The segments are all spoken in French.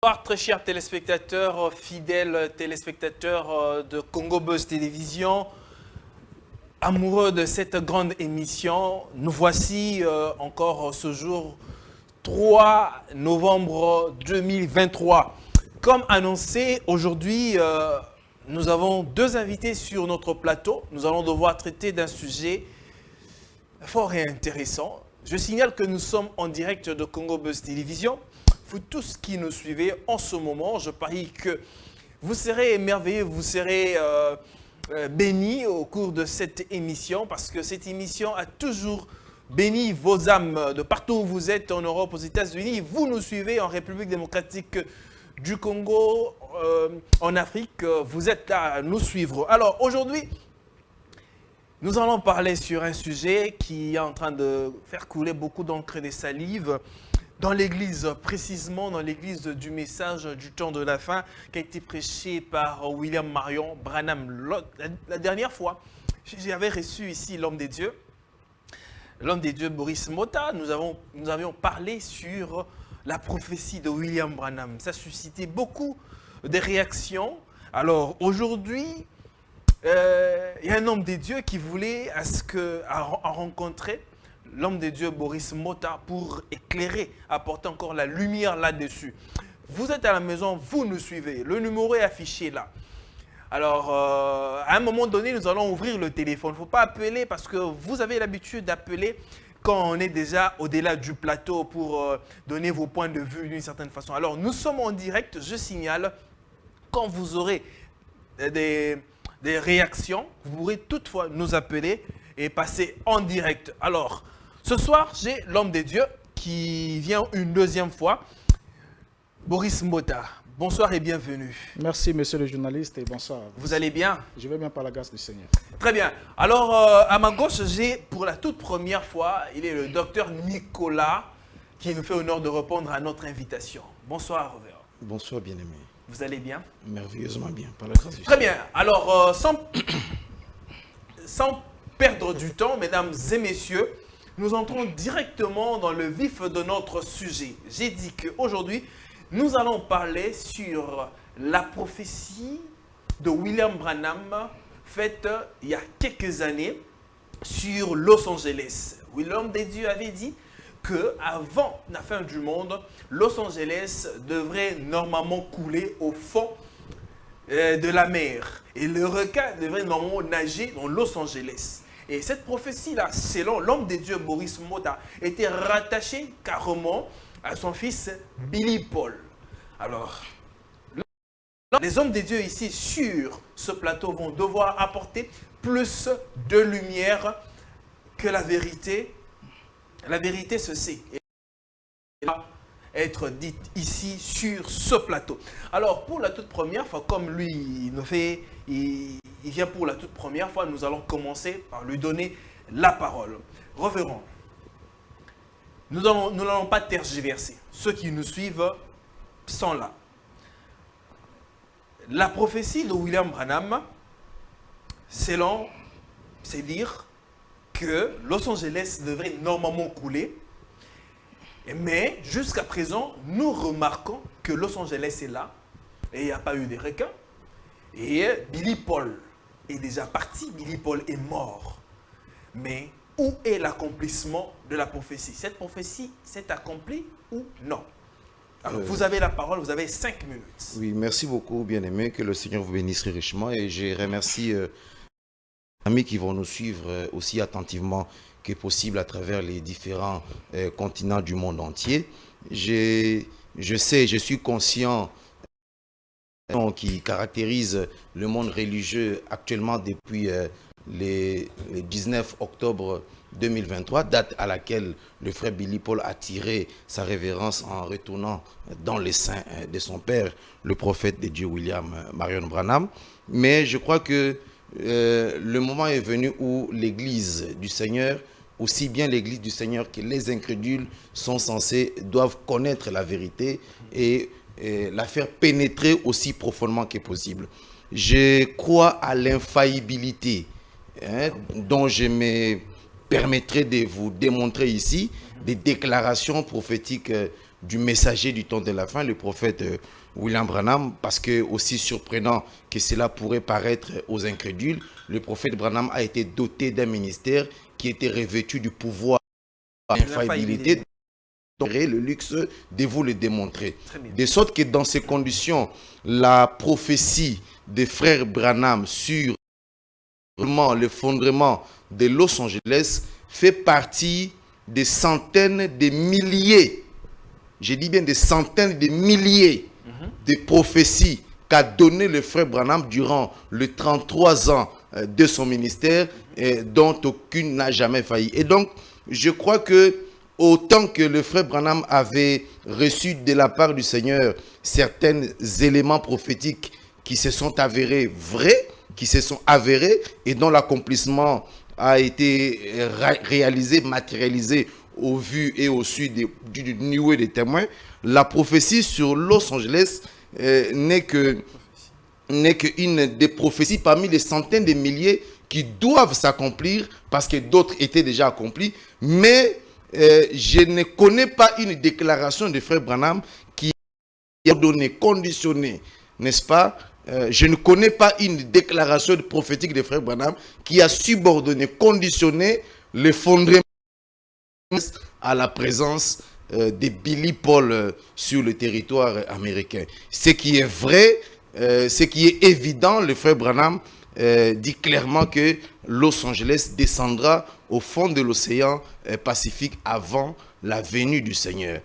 Bonsoir très chers téléspectateurs, fidèles téléspectateurs de Congo Buzz Télévision, amoureux de cette grande émission. Nous voici encore ce jour 3 novembre 2023. Comme annoncé, aujourd'hui, nous avons deux invités sur notre plateau. Nous allons devoir traiter d'un sujet fort et intéressant. Je signale que nous sommes en direct de Congo Buzz Télévision. Vous tous qui nous suivez en ce moment, je parie que vous serez émerveillés, vous serez bénis au cours de cette émission parce que cette émission a toujours béni vos âmes de partout où vous êtes, en Europe, aux États-Unis. Vous nous suivez en République démocratique du Congo, en Afrique, vous êtes là à nous suivre. Alors aujourd'hui, nous allons parler sur un sujet qui est en train de faire couler beaucoup d'encre et de salive dans l'église, précisément dans l'église du message du temps de la fin qui a été prêché par William Marion Branham. La dernière fois, j'avais reçu ici l'homme des dieux Boris Mota. Nous avions parlé sur la prophétie de William Branham. Ça a suscité beaucoup de réactions. Alors aujourd'hui, il y a un homme des dieux qui voulait rencontrer l'homme de Dieu Boris Mota pour éclairer, apporter encore la lumière là-dessus. Vous êtes à la maison, vous nous suivez. Le numéro est affiché là. Alors, à un moment donné, nous allons ouvrir le téléphone. Il ne faut pas appeler parce que vous avez l'habitude d'appeler quand on est déjà au-delà du plateau pour donner vos points de vue d'une certaine façon. Alors, nous sommes en direct, je signale, quand vous aurez des réactions, vous pourrez toutefois nous appeler et passer en direct. Alors, ce soir, j'ai l'homme des dieux qui vient une deuxième fois, Boris Mota. Bonsoir et bienvenue. Merci, monsieur le journaliste, et bonsoir. Vous allez bien? Je vais bien par la grâce du Seigneur. Très bien. Alors, à ma gauche, j'ai pour la toute première fois, il est le docteur Nicolas qui nous fait honneur de répondre à notre invitation. Bonsoir, Robert. Bonsoir, bien-aimé. Vous allez bien? Merveilleusement bien, par la grâce du Très Seigneur. bien. Alors, sans perdre du temps, mesdames et messieurs, nous entrons directement dans le vif de notre sujet. J'ai dit qu'aujourd'hui, nous allons parler sur la prophétie de William Branham faite il y a quelques années sur Los Angeles. William des dieux avait dit qu'avant la fin du monde, Los Angeles devrait normalement couler au fond de la mer. Et le requin devrait normalement nager dans Los Angeles. Et cette prophétie-là, selon l'homme des dieux Boris Mota, était rattachée carrément à son fils Billy Paul. Alors, les hommes des dieux ici sur ce plateau vont devoir apporter plus de lumière que la vérité. La vérité se sait. Et va être dite ici sur ce plateau. Alors, pour la toute première fois, comme lui, il vient pour la toute première fois, nous allons commencer par lui donner la parole. Révérend, nous n'allons pas tergiverser. Ceux qui nous suivent sont là. La prophétie de William Branham, c'est dire que Los Angeles devrait normalement couler, mais jusqu'à présent, nous remarquons que Los Angeles est là, et il n'y a pas eu de requins, et Billy Paul est déjà parti, Billy Paul est mort. Mais où est l'accomplissement de la prophétie? Cette prophétie s'est accomplie ou non? Alors, vous avez la parole, vous avez 5 minutes. Oui, merci beaucoup, bien-aimé. Que le Seigneur vous bénisse richement. Et je remercie les amis qui vont nous suivre aussi attentivement que possible à travers les différents continents du monde entier. Je suis conscient qui caractérise le monde religieux actuellement depuis le 19 octobre 2023, date à laquelle le frère Billy Paul a tiré sa révérence en retournant dans les seins de son père, le prophète de Dieu William Marion Branham. Mais je crois que le moment est venu où l'Église du Seigneur, aussi bien l'Église du Seigneur que les incrédules doivent connaître la vérité et la faire pénétrer aussi profondément que possible. Je crois à l'infaillibilité dont je me permettrai de vous démontrer ici des déclarations prophétiques du messager du temps de la fin, le prophète William Branham, parce que, aussi surprenant que cela pourrait paraître aux incrédules, le prophète Branham a été doté d'un ministère qui était revêtu du pouvoir de l'infaillibilité, le luxe de vous le démontrer. De sorte que dans ces conditions, la prophétie des frères Branham sur l'effondrement de Los Angeles fait partie des centaines de milliers, je dis bien des centaines de milliers de prophéties qu'a donné le frère Branham durant les 33 ans de son ministère, dont aucune n'a jamais failli. Et donc, je crois que autant que le frère Branham avait reçu de la part du Seigneur certains éléments prophétiques qui se sont avérés vrais, qui se sont avérés et dont l'accomplissement a été réalisé, matérialisé au vu et au su du nuée des témoins, la prophétie sur Los Angeles n'est qu'une des prophéties parmi les centaines de milliers qui doivent s'accomplir parce que d'autres étaient déjà accomplis, mais je ne connais pas une déclaration de frère Branham qui a donné, conditionné, n'est-ce pas? Je ne connais pas une déclaration prophétique de frère Branham qui a subordonné, conditionné l'effondrement à la présence de Billy Paul sur le territoire américain. Ce qui est vrai, ce qui est évident, le frère Branham dit clairement que Los Angeles descendra au fond de l'océan Pacifique avant la venue du Seigneur.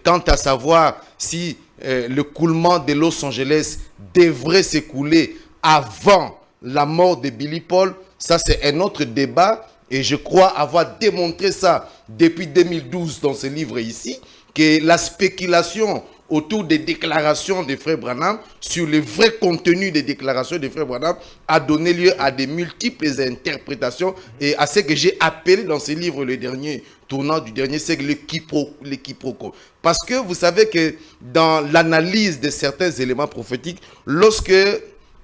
Quant à savoir si le coulement de Los Angeles devrait s'écouler avant la mort de Billy Paul, ça c'est un autre débat et je crois avoir démontré ça depuis 2012 dans ce livre ici, que la spéculation autour des déclarations de frère Branham sur le vrai contenu des déclarations de frère Branham a donné lieu à de multiples interprétations et à ce que j'ai appelé dans ce livre le dernier tournant du dernier siècle le quiproquo. Parce que vous savez que dans l'analyse de certains éléments prophétiques, lorsque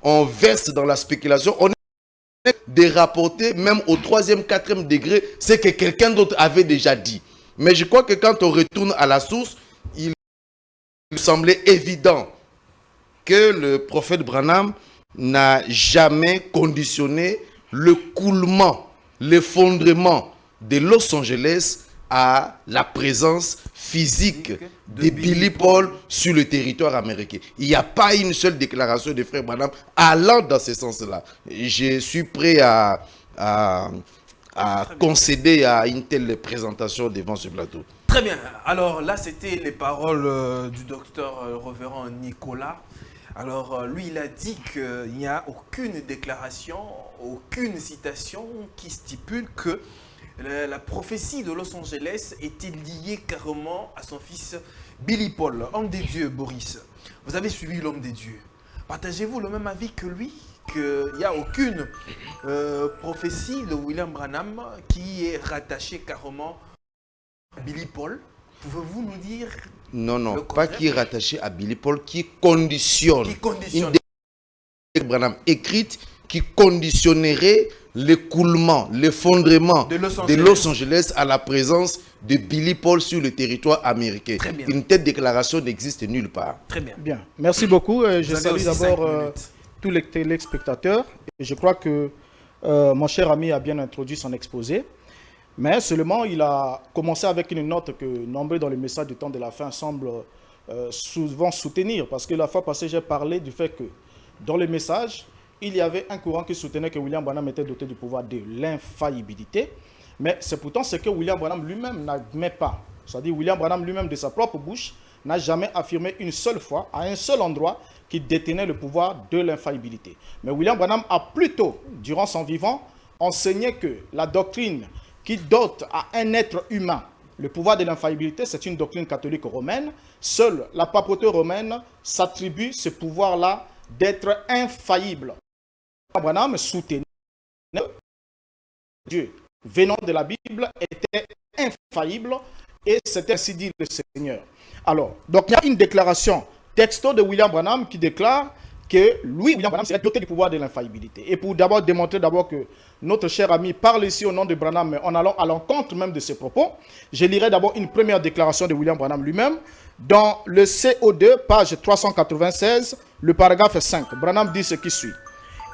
on verse dans la spéculation, on est de rapporter même au 3e, 4e degré ce que quelqu'un d'autre avait déjà dit. Mais je crois que quand on retourne à la source, il semblait évident que le prophète Branham n'a jamais conditionné le coulement, l'effondrement de Los Angeles à la présence physique de Billy Paul sur le territoire américain. Il n'y a pas une seule déclaration de frère Branham allant dans ce sens-là. Je suis prêt à concéder à une telle présentation devant ce plateau. Très bien. Alors là, c'était les paroles du docteur révérend Nicolas. Alors lui, il a dit qu'il n'y a aucune déclaration, aucune citation qui stipule que la prophétie de Los Angeles était liée carrément à son fils Billy Paul, homme des dieux, Boris. Vous avez suivi l'homme des dieux. Partagez-vous le même avis que lui, qu'il n'y a aucune prophétie de William Branham qui est rattachée carrément à Billy Paul? Pouvez-vous nous dire? Non, pas qui est rattaché à Billy Paul, qui conditionne. Une déclaration Branham écrite qui conditionnerait l'écoulement, l'effondrement de Los Angeles à la présence de Billy Paul sur le territoire américain. Une telle déclaration n'existe nulle part. Très bien. Bien. Merci beaucoup. Je salue d'abord tous les téléspectateurs. Et je crois que mon cher ami a bien introduit son exposé. Mais seulement, il a commencé avec une note que nombreux dans le message du temps de la fin semblent souvent soutenir. Parce que la fois passée, j'ai parlé du fait que dans le message, il y avait un courant qui soutenait que William Branham était doté du pouvoir de l'infaillibilité. Mais c'est pourtant ce que William Branham lui-même n'admet pas. C'est-à-dire William Branham lui-même, de sa propre bouche, n'a jamais affirmé une seule fois, à un seul endroit, qu'il détenait le pouvoir de l'infaillibilité. Mais William Branham a plutôt, durant son vivant, enseigné que la doctrine qui dote à un être humain le pouvoir de l'infaillibilité, c'est une doctrine catholique romaine. Seule la papauté romaine s'attribue ce pouvoir-là d'être infaillible. Branham soutenait que Dieu, venant de la Bible, était infaillible et c'était ainsi dit le Seigneur. Alors, donc il y a une déclaration texto de William Branham qui déclare que lui, William Branham, serait doté du pouvoir de l'infaillibilité. Et pour d'abord démontrer que notre cher ami parle ici au nom de Branham, mais en allant à l'encontre même de ses propos, je lirai d'abord une première déclaration de William Branham lui-même, dans le CO2, page 396, le paragraphe 5. Branham dit ce qui suit.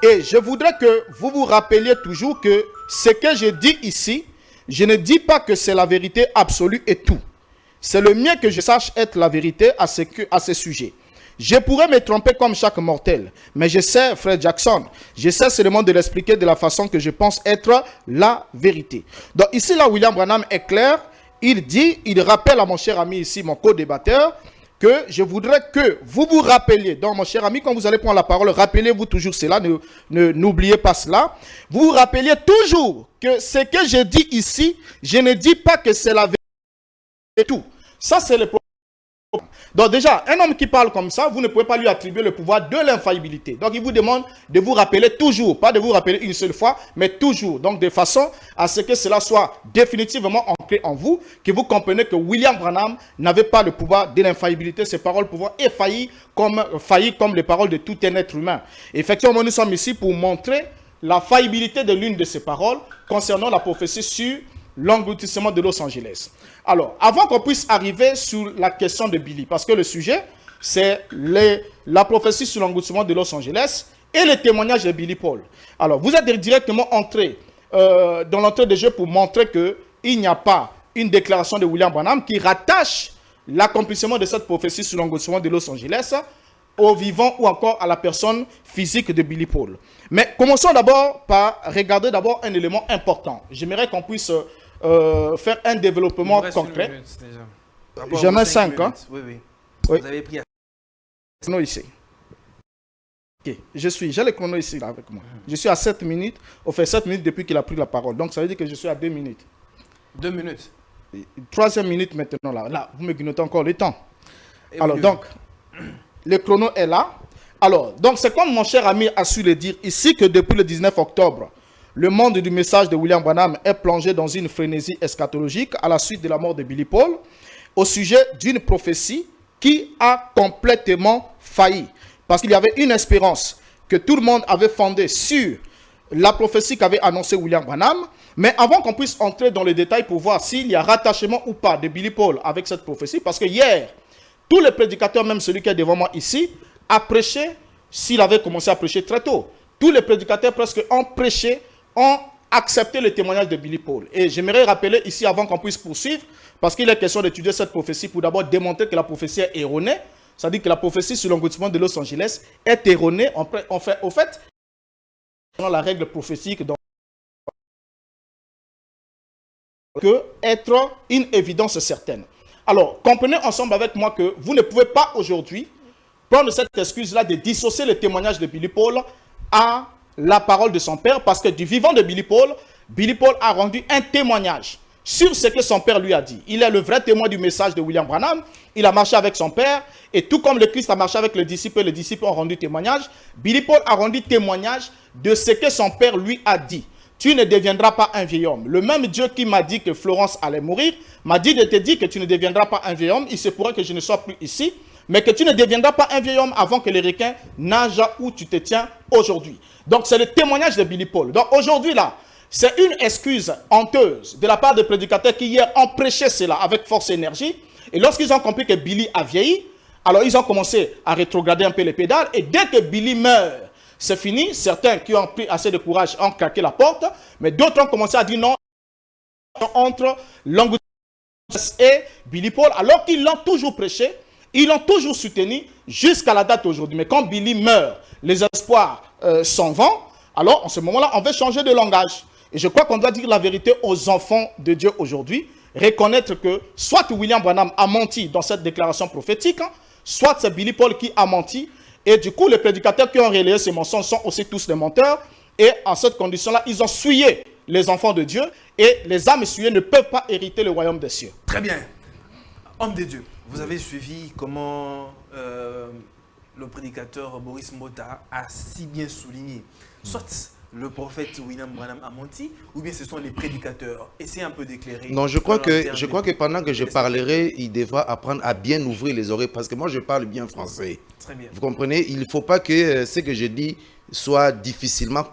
Et je voudrais que vous vous rappeliez toujours que ce que je dis ici, je ne dis pas que c'est la vérité absolue et tout. C'est le mien que je sache être la vérité à ce sujet. Je pourrais me tromper comme chaque mortel, mais je sais, frère Jackson, j'essaie seulement de l'expliquer de la façon que je pense être la vérité. Donc ici, là, William Branham est clair. Il rappelle à mon cher ami ici, mon co-débatteur, que je voudrais que vous vous rappeliez. Donc, mon cher ami, quand vous allez prendre la parole, rappelez-vous toujours cela, n'oubliez pas cela. Vous vous rappeliez toujours que ce que je dis ici, je ne dis pas que c'est la vérité et tout. Ça, c'est le problème. Donc déjà, un homme qui parle comme ça, vous ne pouvez pas lui attribuer le pouvoir de l'infaillibilité. Donc il vous demande de vous rappeler toujours, pas de vous rappeler une seule fois, mais toujours. Donc de façon à ce que cela soit définitivement ancré en vous, que vous comprenez que William Branham n'avait pas le pouvoir de l'infaillibilité. Ses paroles pouvoir est failli comme les paroles de tout un être humain. Effectivement, nous sommes ici pour montrer la faillibilité de l'une de ces paroles concernant la prophétie sur l'engloutissement de Los Angeles. Alors, avant qu'on puisse arriver sur la question de Billy, parce que le sujet, c'est la prophétie sur l'engloutissement de Los Angeles et le témoignage de Billy Paul. Alors, vous êtes directement entré dans l'entrée de jeu pour montrer qu'il n'y a pas une déclaration de William Branham qui rattache l'accomplissement de cette prophétie sur l'engloutissement de Los Angeles au vivant ou encore à la personne physique de Billy Paul. Mais commençons d'abord par regarder d'abord un élément important. J'aimerais qu'on puisse faire un développement concret. J'en ai 5. Hein? Oui, oui. Oui. Vous avez pris à... Chrono ici. Ok, j'ai le chrono ici là, avec moi. Je suis à 7 minutes. On fait 7 minutes depuis qu'il a pris la parole. Donc ça veut dire que je suis à 2 minutes. 2 minutes. 3e minute maintenant là. Là, vous me grignotez encore le temps. Et alors donc, le chrono est là. Alors, donc c'est comme mon cher ami a su le dire ici que depuis le 19 octobre, le monde du message de William Branham est plongé dans une frénésie eschatologique à la suite de la mort de Billy Paul au sujet d'une prophétie qui a complètement failli. Parce qu'il y avait une espérance que tout le monde avait fondée sur la prophétie qu'avait annoncée William Branham. Mais avant qu'on puisse entrer dans les détails pour voir s'il y a rattachement ou pas de Billy Paul avec cette prophétie, parce que hier, tous les prédicateurs, même celui qui est devant moi ici, a prêché, s'il avait commencé à prêcher très tôt. Tous les prédicateurs presque ont prêché, ont accepté le témoignage de Billy Paul. Et j'aimerais rappeler ici, avant qu'on puisse poursuivre, parce qu'il est question d'étudier cette prophétie pour d'abord démontrer que la prophétie est erronée, c'est-à-dire que la prophétie sur l'engloutissement de Los Angeles est erronée. Au fait, selon la règle prophétique, donc, que être une évidence certaine. Alors, comprenez ensemble avec moi que vous ne pouvez pas aujourd'hui prendre cette excuse-là de dissocier le témoignage de Billy Paul à la parole de son père, parce que du vivant de Billy Paul a rendu un témoignage sur ce que son père lui a dit. Il est le vrai témoin du message de William Branham. Il a marché avec son père, et tout comme le Christ a marché avec les disciples ont rendu témoignage, Billy Paul a rendu témoignage de ce que son père lui a dit. Tu ne deviendras pas un vieil homme. Le même Dieu qui m'a dit que Florence allait mourir, m'a dit de te dire que tu ne deviendras pas un vieil homme. Il se pourrait que je ne sois plus ici, mais que tu ne deviendras pas un vieil homme avant que les requins nagent où tu te tiens aujourd'hui. Donc c'est le témoignage de Billy Paul. Donc aujourd'hui là, c'est une excuse honteuse de la part des prédicateurs qui hier ont prêché cela avec force et énergie. Et lorsqu'ils ont compris que Billy a vieilli, alors ils ont commencé à rétrograder un peu les pédales. Et dès que Billy meurt, c'est fini. Certains qui ont pris assez de courage ont claqué la porte. Mais d'autres ont commencé à dire non entre l'engloutissement et Billy Paul, alors qu'ils l'ont toujours prêché. Ils l'ont toujours soutenu jusqu'à la date d'aujourd'hui. Mais quand Billy meurt, les espoirs s'en vont. Alors, en ce moment-là, on veut changer de langage. Et je crois qu'on doit dire la vérité aux enfants de Dieu aujourd'hui. Reconnaître que soit William Branham a menti dans cette déclaration prophétique, soit c'est Billy Paul qui a menti. Et du coup, les prédicateurs qui ont relayé ces mensonges sont aussi tous des menteurs. Et en cette condition-là, ils ont souillé les enfants de Dieu. Et les âmes souillées ne peuvent pas hériter le royaume des cieux. Très bien. Homme de Dieu, vous avez suivi comment le prédicateur Boris Mota a si bien souligné. Soit le prophète William Branham a menti, ou bien ce sont les prédicateurs. Essayez un peu d'éclairer. Non, je crois que pendant que je parlerai, il devra apprendre à bien ouvrir les oreilles, parce que moi je parle bien français. Très bien. Vous comprenez? Il ne faut pas que ce que je dis soit difficilement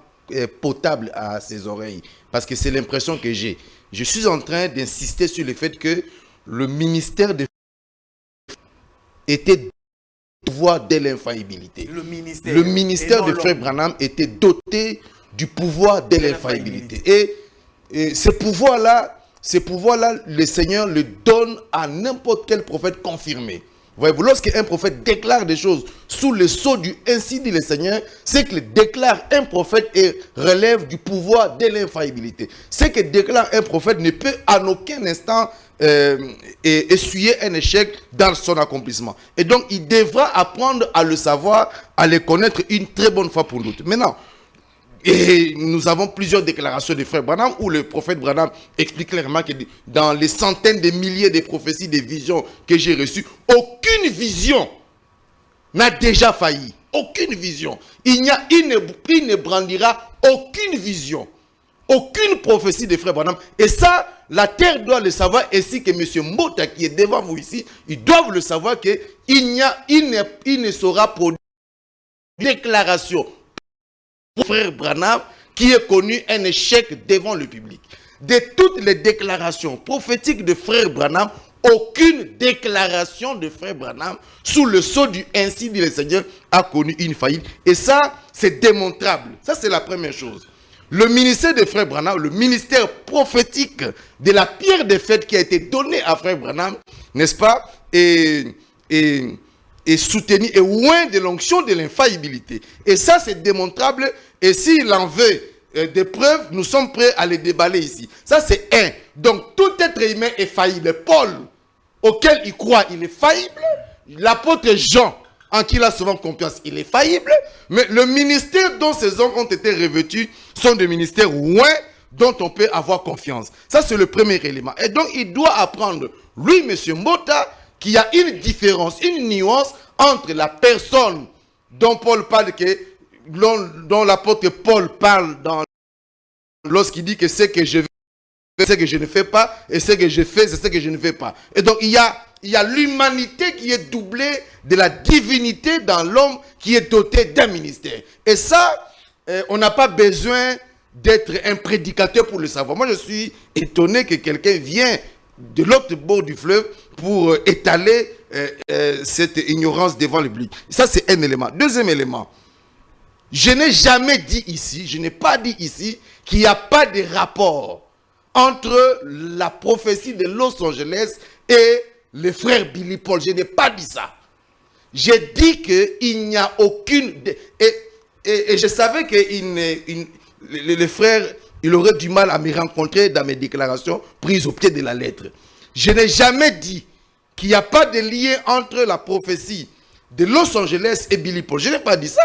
potable à ses oreilles, parce que c'est l'impression que j'ai. Je suis en train d'insister sur le fait que le ministère de était pouvoir de l'infaillibilité. Le ministère de Frère Branham était doté du pouvoir de l'infaillibilité. Et ce pouvoir-là, le Seigneur le donne à n'importe quel prophète confirmé. Voyez-vous, lorsqu'un prophète déclare des choses sous le sceau du ainsi dit le Seigneur, c'est que déclare un prophète et relève du pouvoir de l'infaillibilité. Ce que déclare un prophète ne peut en aucun instant essuyer un échec dans son accomplissement. Et donc, il devra apprendre à le savoir, à le connaître une très bonne fois pour toutes. Maintenant, et nous avons plusieurs déclarations de frère Branham où le prophète Branham explique clairement que dans les centaines de milliers de prophéties, de visions que j'ai reçues, aucune vision n'a déjà failli. Aucune vision. Il ne brandira aucune vision. Aucune prophétie de frère Branham. Et ça, la terre doit le savoir, ainsi que M. Mbota qui est devant vous ici, ils doivent le savoir qu'il ne saura produire déclaration frère Branham qui est connu un échec devant le public. De toutes les déclarations prophétiques de frère Branham, aucune déclaration de frère Branham sous le sceau du ainsi dit le Seigneur a connu une faillite. Et ça, c'est démontrable. Ça, c'est la première chose. Le ministère de frère Branham, le ministère prophétique de la pierre des fêtes qui a été donné à frère Branham, n'est-ce pas, et soutenu et loin de l'onction de l'infaillibilité. Et ça, c'est démontrable. Et s'il en veut des preuves, nous sommes prêts à les déballer ici. Ça, c'est un. Donc, tout être humain est faillible. Paul, auquel il croit, il est faillible. L'apôtre Jean, en qui il a souvent confiance, il est faillible. Mais le ministère dont ces hommes ont été revêtus sont des ministères loin dont on peut avoir confiance. Ça, c'est le premier élément. Et donc, il doit apprendre, lui, M. Mbota, qu'il y a une différence, une nuance entre la personne dont Paul parle, dont l'apôtre Paul parle lorsqu'il dit que ce que je fais, c'est ce que je ne fais pas, et ce que je fais, c'est ce que je ne fais pas. Et donc, il y a l'humanité qui est doublée de la divinité dans l'homme qui est doté d'un ministère. Et ça, on n'a pas besoin d'être un prédicateur pour le savoir. Moi, je suis étonné que quelqu'un vienne de l'autre bord du fleuve pour étaler cette ignorance devant le public. Ça, c'est un élément. Deuxième élément, je n'ai jamais dit ici, je n'ai pas dit ici qu'il n'y a pas de rapport entre la prophétie de Los Angeles et le frère Billy Paul. Je n'ai pas dit ça. J'ai dit qu'il n'y a aucune... Et je savais que le frère, il aurait du mal à me rencontrer dans mes déclarations prises au pied de la lettre. Je n'ai jamais dit qu'il n'y a pas de lien entre la prophétie de Los Angeles et Billy Paul. Je n'ai pas dit ça.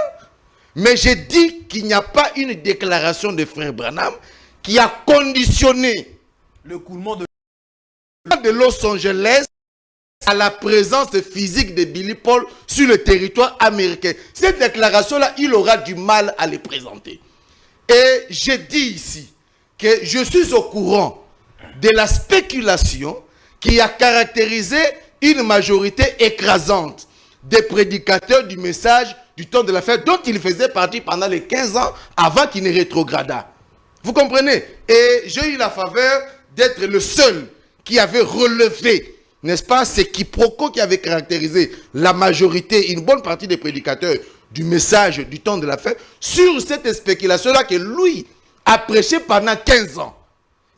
Mais j'ai dit qu'il n'y a pas une déclaration de frère Branham qui a conditionné le coulement de Los Angeles à la présence physique de Billy Paul sur le territoire américain. Cette déclaration-là, il aura du mal à les présenter. Et j'ai dit ici que je suis au courant de la spéculation qui a caractérisé une majorité écrasante des prédicateurs du message du temps de la fête dont il faisait partie pendant les 15 ans avant qu'il ne rétrogradât. Vous comprenez? Et j'ai eu la faveur d'être le seul qui avait relevé, n'est-ce pas, ce quiproquo qui avait caractérisé la majorité, une bonne partie des prédicateurs du message du temps de la fête, sur cette spéculation-là que lui a prêché pendant 15 ans.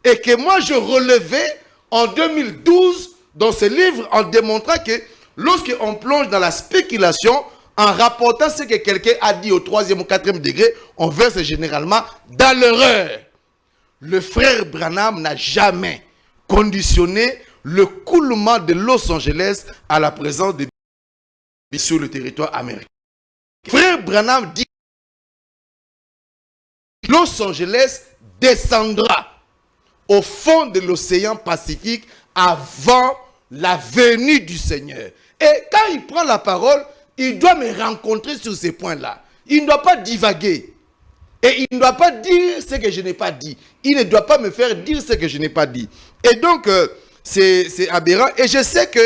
Et que moi je relevais en 2012 dans ce livre en démontrant que lorsqu'on plonge dans la spéculation, en rapportant ce que quelqu'un a dit au 3e ou 4e degré, on verse généralement dans l'erreur. Le frère Branham n'a jamais conditionné le coulement de Los Angeles à la présence de sur le territoire américain. Frère Branham dit que Los Angeles descendra au fond de l'océan Pacifique avant la venue du Seigneur. Et quand il prend la parole, il doit me rencontrer sur ces points-là. Il ne doit pas divaguer. Et il ne doit pas dire ce que je n'ai pas dit. Il ne doit pas me faire dire ce que je n'ai pas dit. Et donc, c'est aberrant. Et je sais que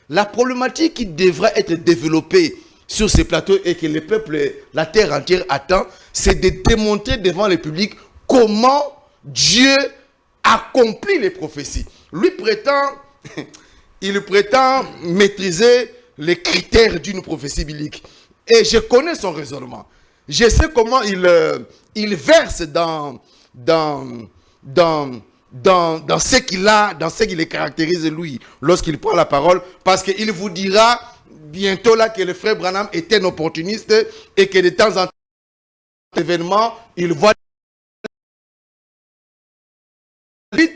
la problématique qui devra être développée sur ces plateaux et que le peuple, la terre entière attend, c'est de démontrer devant le public comment Dieu accomplit les prophéties. Lui prétend, il prétend maîtriser les critères d'une prophétie biblique. Et je connais son raisonnement. Je sais comment il verse dans ce qu'il a, dans ce qui le caractérise lui, lorsqu'il prend la parole, parce qu'il vous dira bientôt là que le frère Branham est un opportuniste et que de temps en temps, événement, il voit.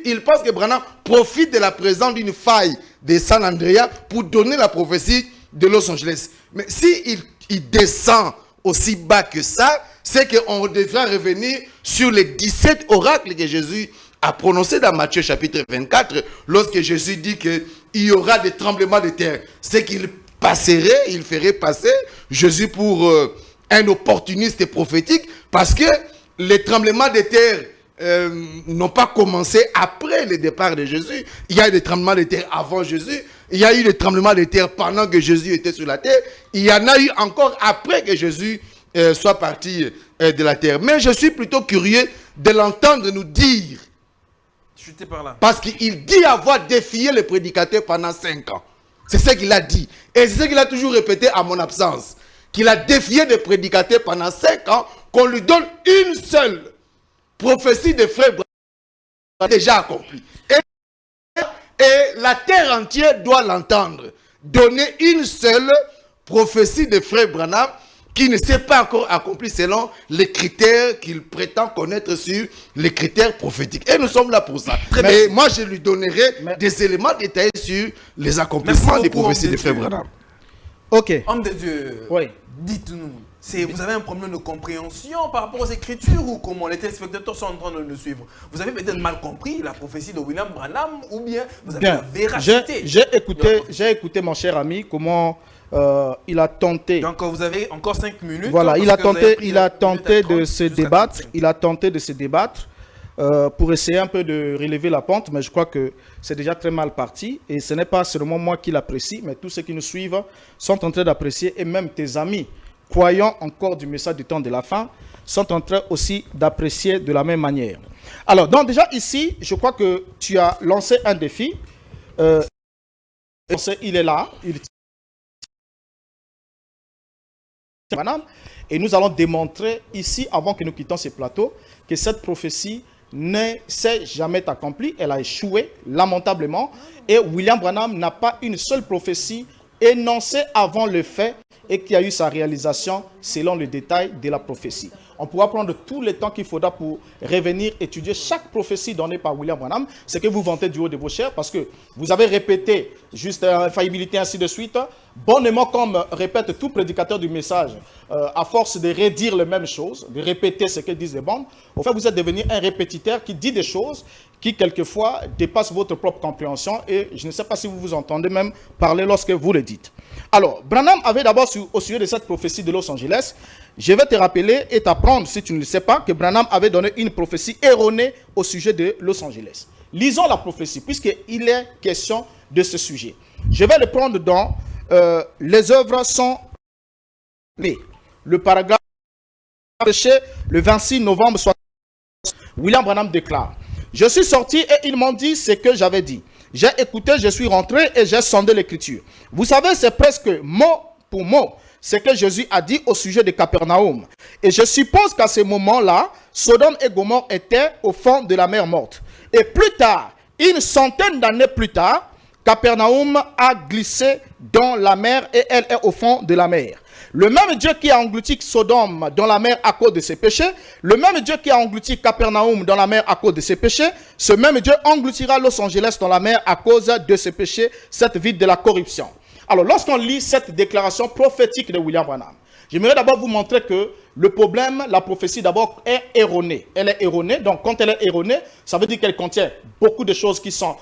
Il pense que Branham profite de la présence d'une faille de San Andrea pour donner la prophétie de Los Angeles. Mais s'il descend aussi bas que ça, c'est qu'on devra revenir sur les 17 oracles que Jésus a prononcés dans Matthieu chapitre 24, lorsque Jésus dit qu'il y aura des tremblements de terre. C'est qu'il passerait, il ferait passer Jésus pour un opportuniste prophétique, parce que les tremblements de terre n'ont pas commencé après le départ de Jésus. Il y a eu des tremblements de terre avant Jésus. Il y a eu des tremblements de terre pendant que Jésus était sur la terre. Il y en a eu encore après que Jésus soit parti de la terre. Mais je suis plutôt curieux de l'entendre nous dire. Par là. Parce qu'il dit avoir défié le prédicateur pendant 5 ans. C'est ce qu'il a dit. Et c'est ce qu'il a toujours répété à mon absence. Qu'il a défié le prédicateur pendant 5 ans, qu'on lui donne une seule prophétie de frère Branham déjà accomplie. Et la terre entière doit l'entendre. Donner une seule prophétie de frère Branham qui ne s'est pas encore accomplie selon les critères qu'il prétend connaître sur les critères prophétiques. Et nous sommes là pour ça. Et moi, je lui donnerai des éléments détaillés sur les accomplissements des prophéties de frère Branham. Ok. Homme de Dieu, oui. Dites-nous, vous avez un problème de compréhension par rapport aux Écritures ou comment les téléspectateurs sont en train de nous suivre? Vous avez peut-être mal compris la prophétie de William Branham ou bien vous avez la véracité? J'ai écouté mon cher ami comment il a tenté. Donc vous avez encore 5 minutes. Voilà, il a tenté de se débattre. Il a tenté de se débattre pour essayer un peu de relever la pente, mais je crois que c'est déjà très mal parti. Et ce n'est pas seulement moi qui l'apprécie, mais tous ceux qui nous suivent sont en train d'apprécier, et même tes amis, croyant encore du message du temps de la fin, sont en train aussi d'apprécier de la même manière. Alors, donc déjà ici, je crois que tu as lancé un défi. Il est là. Et nous allons démontrer ici, avant que nous quittions ce plateau, que cette prophétie ne s'est jamais accomplie. Elle a échoué lamentablement. Et William Branham n'a pas une seule prophétie énoncée avant le fait et qui a eu sa réalisation selon le détail de la prophétie. On pourra prendre tout le temps qu'il faudra pour revenir étudier chaque prophétie donnée par William Branham. C'est que vous vantez du haut de vos chairs parce que vous avez répété juste infaillibilité ainsi de suite, bonnement comme répète tout prédicateur du message, à force de redire les mêmes choses, de répéter ce que disent les bandes. Au fait, vous êtes devenu un répétiteur qui dit des choses qui quelquefois dépassent votre propre compréhension et je ne sais pas si vous vous entendez même parler lorsque vous le dites. Alors, Branham avait d'abord au sujet de cette prophétie de Los Angeles, je vais te rappeler et t'apprendre, si tu ne le sais pas, que Branham avait donné une prophétie erronée au sujet de Los Angeles. Lisons la prophétie, puisqu'il est question de ce sujet. Je vais le prendre dans les œuvres sont... Le paragraphe le 26 novembre 60, William Branham déclare: je suis sorti et ils m'ont dit ce que j'avais dit. J'ai écouté, je suis rentré et j'ai sondé l'écriture. Vous savez, c'est presque mot pour mot ce que Jésus a dit au sujet de Capernaum. Et je suppose qu'à ce moment-là, Sodome et Gomorrhe étaient au fond de la mer morte. Et plus tard, une centaine d'années plus tard, Capernaum a glissé dans la mer et elle est au fond de la mer. Le même Dieu qui a englouti Sodome dans la mer à cause de ses péchés, le même Dieu qui a englouti Capernaum dans la mer à cause de ses péchés, ce même Dieu engloutira Los Angeles dans la mer à cause de ses péchés, cette ville de la corruption. Alors, lorsqu'on lit cette déclaration prophétique de William Branham, j'aimerais d'abord vous montrer que le problème, la prophétie d'abord est erronée. Elle est erronée, donc quand elle est erronée, ça veut dire qu'elle contient beaucoup de choses qui sont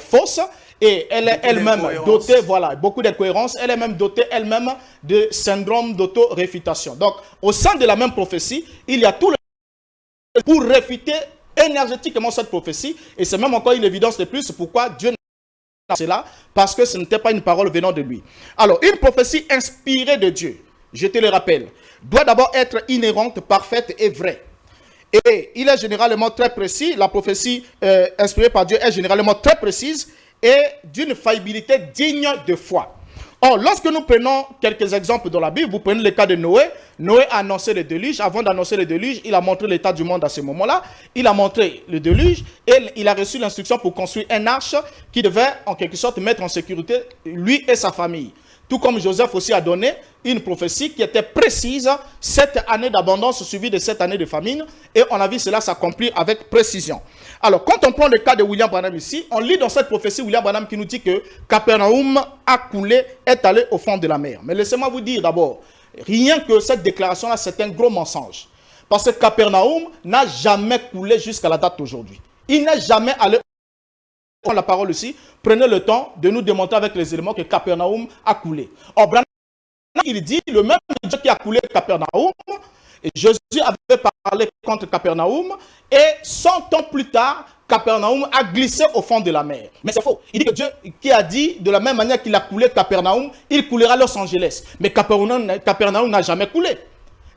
fausses et elle est elle-même dotée, voilà, beaucoup d'incohérences, elle est même dotée elle-même de syndrome d'auto-réfutation. Donc, au sein de la même prophétie, il y a tout le pour réfuter énergétiquement cette prophétie et c'est même encore une évidence de plus pourquoi Dieu cela, parce que ce n'était pas une parole venant de lui. Alors, une prophétie inspirée de Dieu, je te le rappelle, doit d'abord être inhérente, parfaite et vraie. Et il est généralement très précis, la prophétie inspirée par Dieu est généralement très précise et d'une faillibilité digne de foi. Or, lorsque nous prenons quelques exemples dans la Bible, vous prenez le cas de Noé. Noé a annoncé le déluge. Avant d'annoncer le déluge, il a montré l'état du monde à ce moment-là. Il a montré le déluge et il a reçu l'instruction pour construire un arche qui devait en quelque sorte mettre en sécurité lui et sa famille. Tout comme Joseph aussi a donné une prophétie qui était précise, 7 années d'abondance suivies de 7 années de famine, et on a vu cela s'accomplir avec précision. Alors, quand on prend le cas de William Branham ici, on lit dans cette prophétie William Branham qui nous dit que Capernaum a coulé, est allé au fond de la mer. Mais laissez-moi vous dire d'abord, rien que cette déclaration-là, c'est un gros mensonge. Parce que Capernaum n'a jamais coulé jusqu'à la date d'aujourd'hui. Il n'est jamais allé la parole ici, prenez le temps de nous démontrer avec les éléments que Capernaum a coulé. Or, Branham, il dit, le même Dieu qui a coulé Capernaum, et Jésus avait parlé contre Capernaum, et 100 ans plus tard, Capernaum a glissé au fond de la mer. Mais c'est faux. Il dit que Dieu qui a dit, de la même manière qu'il a coulé Capernaum, il coulera Los Angeles. Mais Capernaum n'a jamais coulé.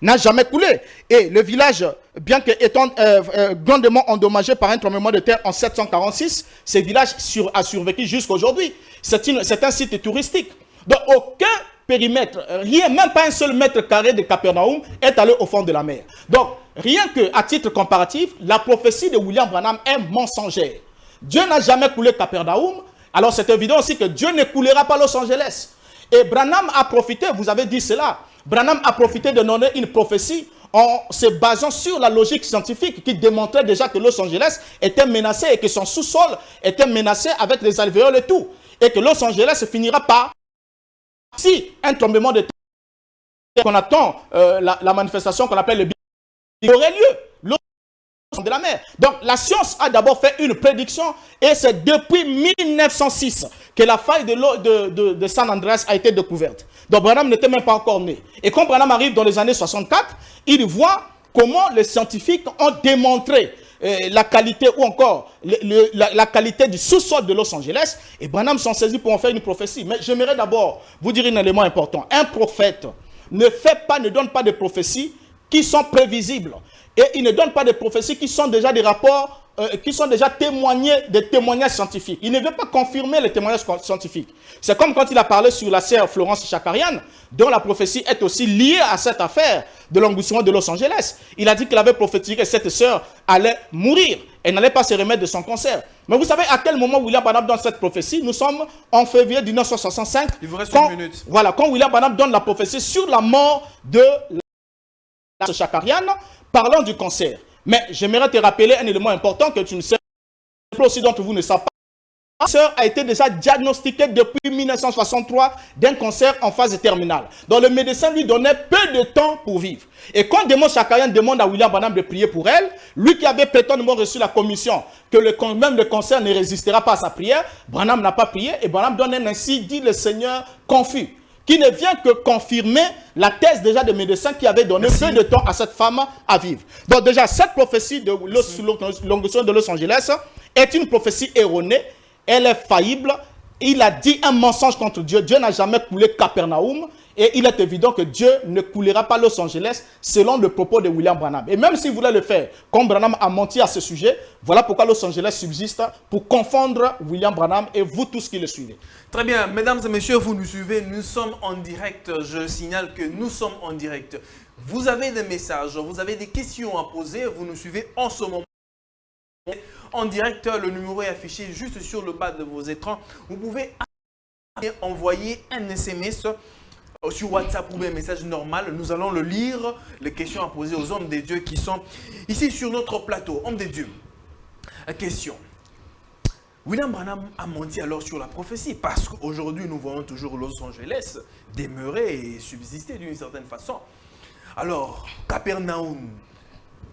N'a jamais coulé. Et le village, bien qu'étant grandement endommagé par un tremblement de terre en 746, ce village a survécu jusqu'à aujourd'hui. C'est un site touristique. Donc aucun périmètre, rien, même pas un seul mètre carré de Capernaum est allé au fond de la mer. Donc rien qu'à titre comparatif, la prophétie de William Branham est mensongère. Dieu n'a jamais coulé Capernaum, alors c'est évident aussi que Dieu ne coulera pas Los Angeles. Et Branham a profité, vous avez dit cela, Branham a profité de donner une prophétie en se basant sur la logique scientifique qui démontrait déjà que Los Angeles était menacé et que son sous-sol était menacé avec les alvéoles et tout. Et que Los Angeles finira par, si un tremblement de terre qu'on attend, la manifestation qu'on appelle le Big Bang aurait lieu. De la mer. Donc la science a d'abord fait une prédiction et c'est depuis 1906 que la faille de l'eau de San Andreas a été découverte. Donc Branham n'était même pas encore né. Et quand Branham arrive dans les années 64, il voit comment les scientifiques ont démontré la qualité ou encore la qualité du sous-sol de Los Angeles, et Branham s'en saisit pour en faire une prophétie. Mais j'aimerais d'abord vous dire un élément important. Un prophète ne donne pas de prophéties qui sont prévisibles. Et il ne donne pas de prophéties qui sont déjà des rapports, qui sont déjà des témoignages scientifiques. Il ne veut pas confirmer les témoignages scientifiques. C'est comme quand il a parlé sur la sœur Florence Chakarian, dont la prophétie est aussi liée à cette affaire de l'engouement de Los Angeles. Il a dit qu'il avait prophétisé que cette sœur allait mourir. Elle n'allait pas se remettre de son cancer. Mais vous savez à quel moment William Branham donne cette prophétie? Nous sommes en février 1965. Il vous reste une minute. Voilà, quand William Branham donne la prophétie sur la mort de la Chakarian, parlant du cancer. Mais j'aimerais te rappeler un élément important que tu ne sais pas, aussi d'entre vous ne savent pas. La sœur a été déjà diagnostiquée depuis 1963 d'un cancer en phase terminale. Donc le médecin lui donnait peu de temps pour vivre. Et quand Desmond Chakarian demande à William Branham de prier pour elle, lui qui avait prétendument reçu la commission que même le cancer ne résistera pas à sa prière, Branham n'a pas prié et Branham donne un ainsi dit le Seigneur confus, qui ne vient que confirmer la thèse déjà des médecins qui avaient donné peu de temps à cette femme à vivre. Donc déjà, cette prophétie de l'onction de Los Angeles est une prophétie erronée, elle est faillible, il a dit un mensonge contre Dieu. Dieu n'a jamais coulé Capernaum et il est évident que Dieu ne coulera pas Los Angeles selon le propos de William Branham. Et même s'il voulait le faire, comme Branham a menti à ce sujet, voilà pourquoi Los Angeles subsiste pour confondre William Branham et vous tous qui le suivez. Très bien, mesdames et messieurs, vous nous suivez, nous sommes en direct. Je signale que nous sommes en direct. Vous avez des messages, vous avez des questions à poser, vous nous suivez en ce moment. En direct, le numéro est affiché juste sur le bas de vos écrans. Vous pouvez envoyer un SMS sur WhatsApp ou un message normal. Nous allons le lire, les questions à poser aux hommes des dieux qui sont ici sur notre plateau. Hommes des dieux, question. William Branham a menti alors sur la prophétie parce qu'aujourd'hui nous voyons toujours Los Angeles demeurer et subsister d'une certaine façon. Alors, Capernaum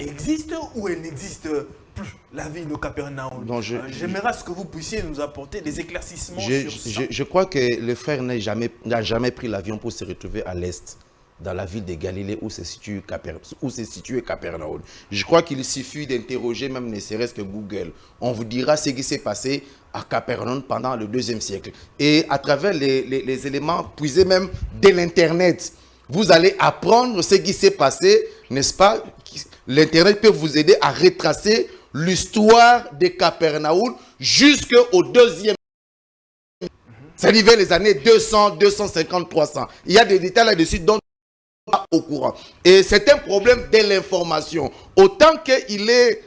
existe ou elle n'existe plus, la ville de Capernaum? J'aimerais ce que vous puissiez nous apporter des éclaircissements sur ça. Je crois que le frère n'a jamais pris l'avion pour se retrouver à l'est, dans la ville de Galilée où se situe Capernaum. Je crois qu'il suffit d'interroger même ne serait-ce que Google. On vous dira ce qui s'est passé à Capernaum pendant le 2e siècle. Et à travers les éléments puisés même de l'Internet, vous allez apprendre ce qui s'est passé, n'est-ce pas? L'Internet peut vous aider à retracer l'histoire de Capernaum jusqu'au 2e. C'est-à-dire vers les années 200, 250, 300. Il y a des détails là-dessus dont on n'est pas au courant. Et c'est un problème de l'information. Autant qu'il est,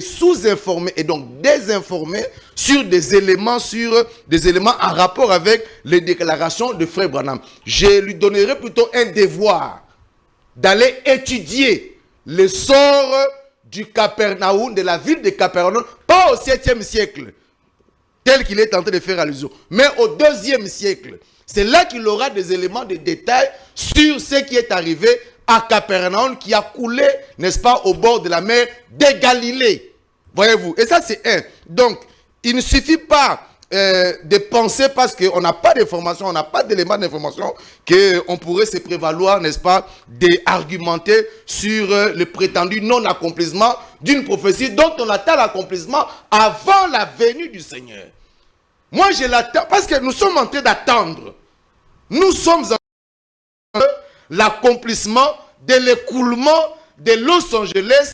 sous-informé et donc désinformé sur des éléments en rapport avec les déclarations de Frère Branham. Je lui donnerai plutôt un devoir d'aller étudier le sort du Capernaum, de la ville de Capernaum, pas au 7e siècle, tel qu'il est en train de faire allusion, mais au 2e siècle. C'est là qu'il aura des éléments de détail sur ce qui est arrivé à Capernaum, qui a coulé, n'est-ce pas, au bord de la mer de Galilée. Voyez-vous, et ça c'est un. Donc, il ne suffit pas de penser, parce qu'on n'a pas d'informations, on n'a pas d'éléments d'information, qu'on pourrait se prévaloir, n'est-ce pas, d'argumenter sur le prétendu non-accomplissement d'une prophétie dont on attend l'accomplissement avant la venue du Seigneur. Moi, je l'attends, parce que nous sommes en train d'attendre. Nous sommes en train l'accomplissement de l'écoulement de Los Angeles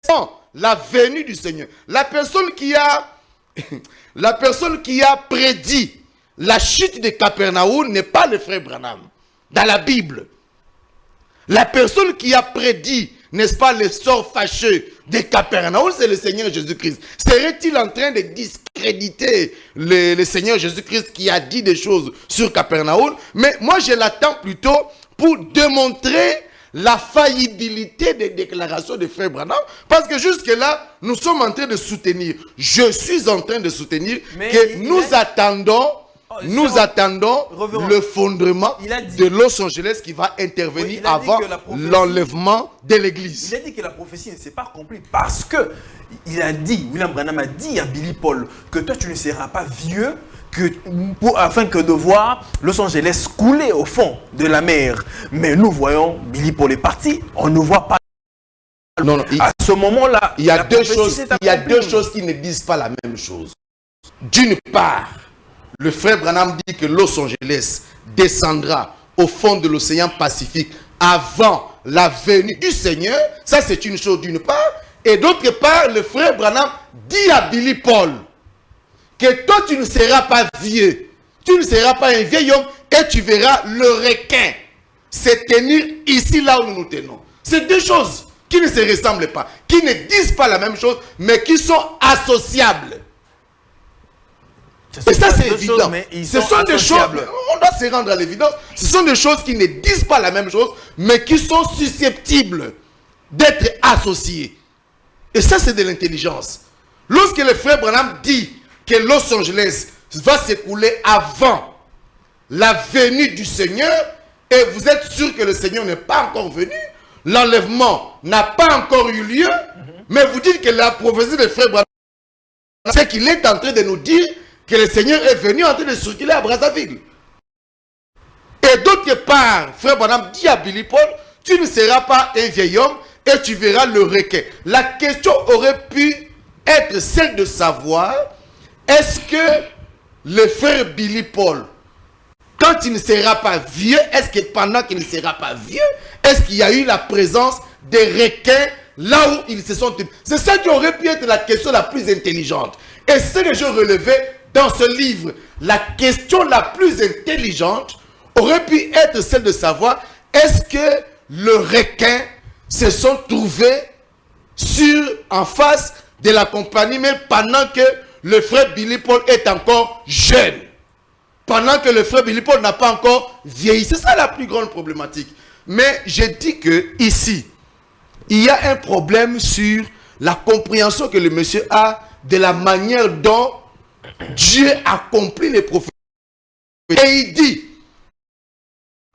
sans la venue du Seigneur. La personne qui a prédit la chute de Capernaum n'est pas le frère Branham dans la Bible. La personne qui a prédit, n'est-ce pas, le sort fâcheux de Capernaum, c'est le Seigneur Jésus-Christ. Serait-il en train de discréditer le Seigneur Jésus-Christ qui a dit des choses sur Capernaum? Mais moi, je l'attends plutôt pour démontrer la faillibilité des déclarations de Frère Branham, parce que jusque-là, nous sommes en train de soutenir, je suis en train de soutenir que nous attendons le fondement de Los Angeles qui va intervenir avant l'enlèvement de l'église. Il a dit que la prophétie ne s'est pas accomplie parce que William Branham a dit à Billy Paul que toi tu ne seras pas vieux afin que de voir Los Angeles couler au fond de la mer. Mais nous voyons, Billy Paul est parti, on ne voit pas. Non, à ce moment-là, il y a deux choses qui ne disent pas la même chose. D'une part, le frère Branham dit que Los Angeles descendra au fond de l'océan Pacifique avant la venue du Seigneur. Ça, c'est une chose d'une part. Et d'autre part, le frère Branham dit à Billy Paul que toi, tu ne seras pas vieux. Tu ne seras pas un vieil homme et tu verras le requin se tenir ici, là où nous nous tenons. C'est deux choses qui ne se ressemblent pas, qui ne disent pas la même chose, mais qui sont associables. Et ça, c'est évident. Ce sont des choses, on doit se rendre à l'évidence, ce sont des choses qui ne disent pas la même chose, mais qui sont susceptibles d'être associées. Et ça, c'est de l'intelligence. Lorsque le frère Branham dit que Los Angeles va s'écouler avant la venue du Seigneur, et vous êtes sûr que le Seigneur n'est pas encore venu, l'enlèvement n'a pas encore eu lieu, mais vous dites que la prophétie de frère Branham, c'est qu'il est en train de nous dire que le Seigneur est venu en train de circuler à Brazzaville. Et d'autre part, frère Branham dit à Billy Paul, tu ne seras pas un vieil homme et tu verras le requin. La question aurait pu être celle de savoir, est-ce que le frère Billy Paul, quand il ne sera pas vieux, est-ce que pendant qu'il ne sera pas vieux, est-ce qu'il y a eu la présence des requins là où ils se sont tenus? C'est ça qui aurait pu être la question la plus intelligente. Et c'est ce que je relevais dans ce livre. La question la plus intelligente aurait pu être celle de savoir, est-ce que le requin se sont trouvés en face de la compagnie, mais pendant que le frère Billy Paul est encore jeune, pendant que le frère Billy Paul n'a pas encore vieilli. C'est ça la plus grande problématique. Mais je dis que ici, il y a un problème sur la compréhension que le monsieur a de la manière dont Dieu accomplit les prophéties. Et il dit,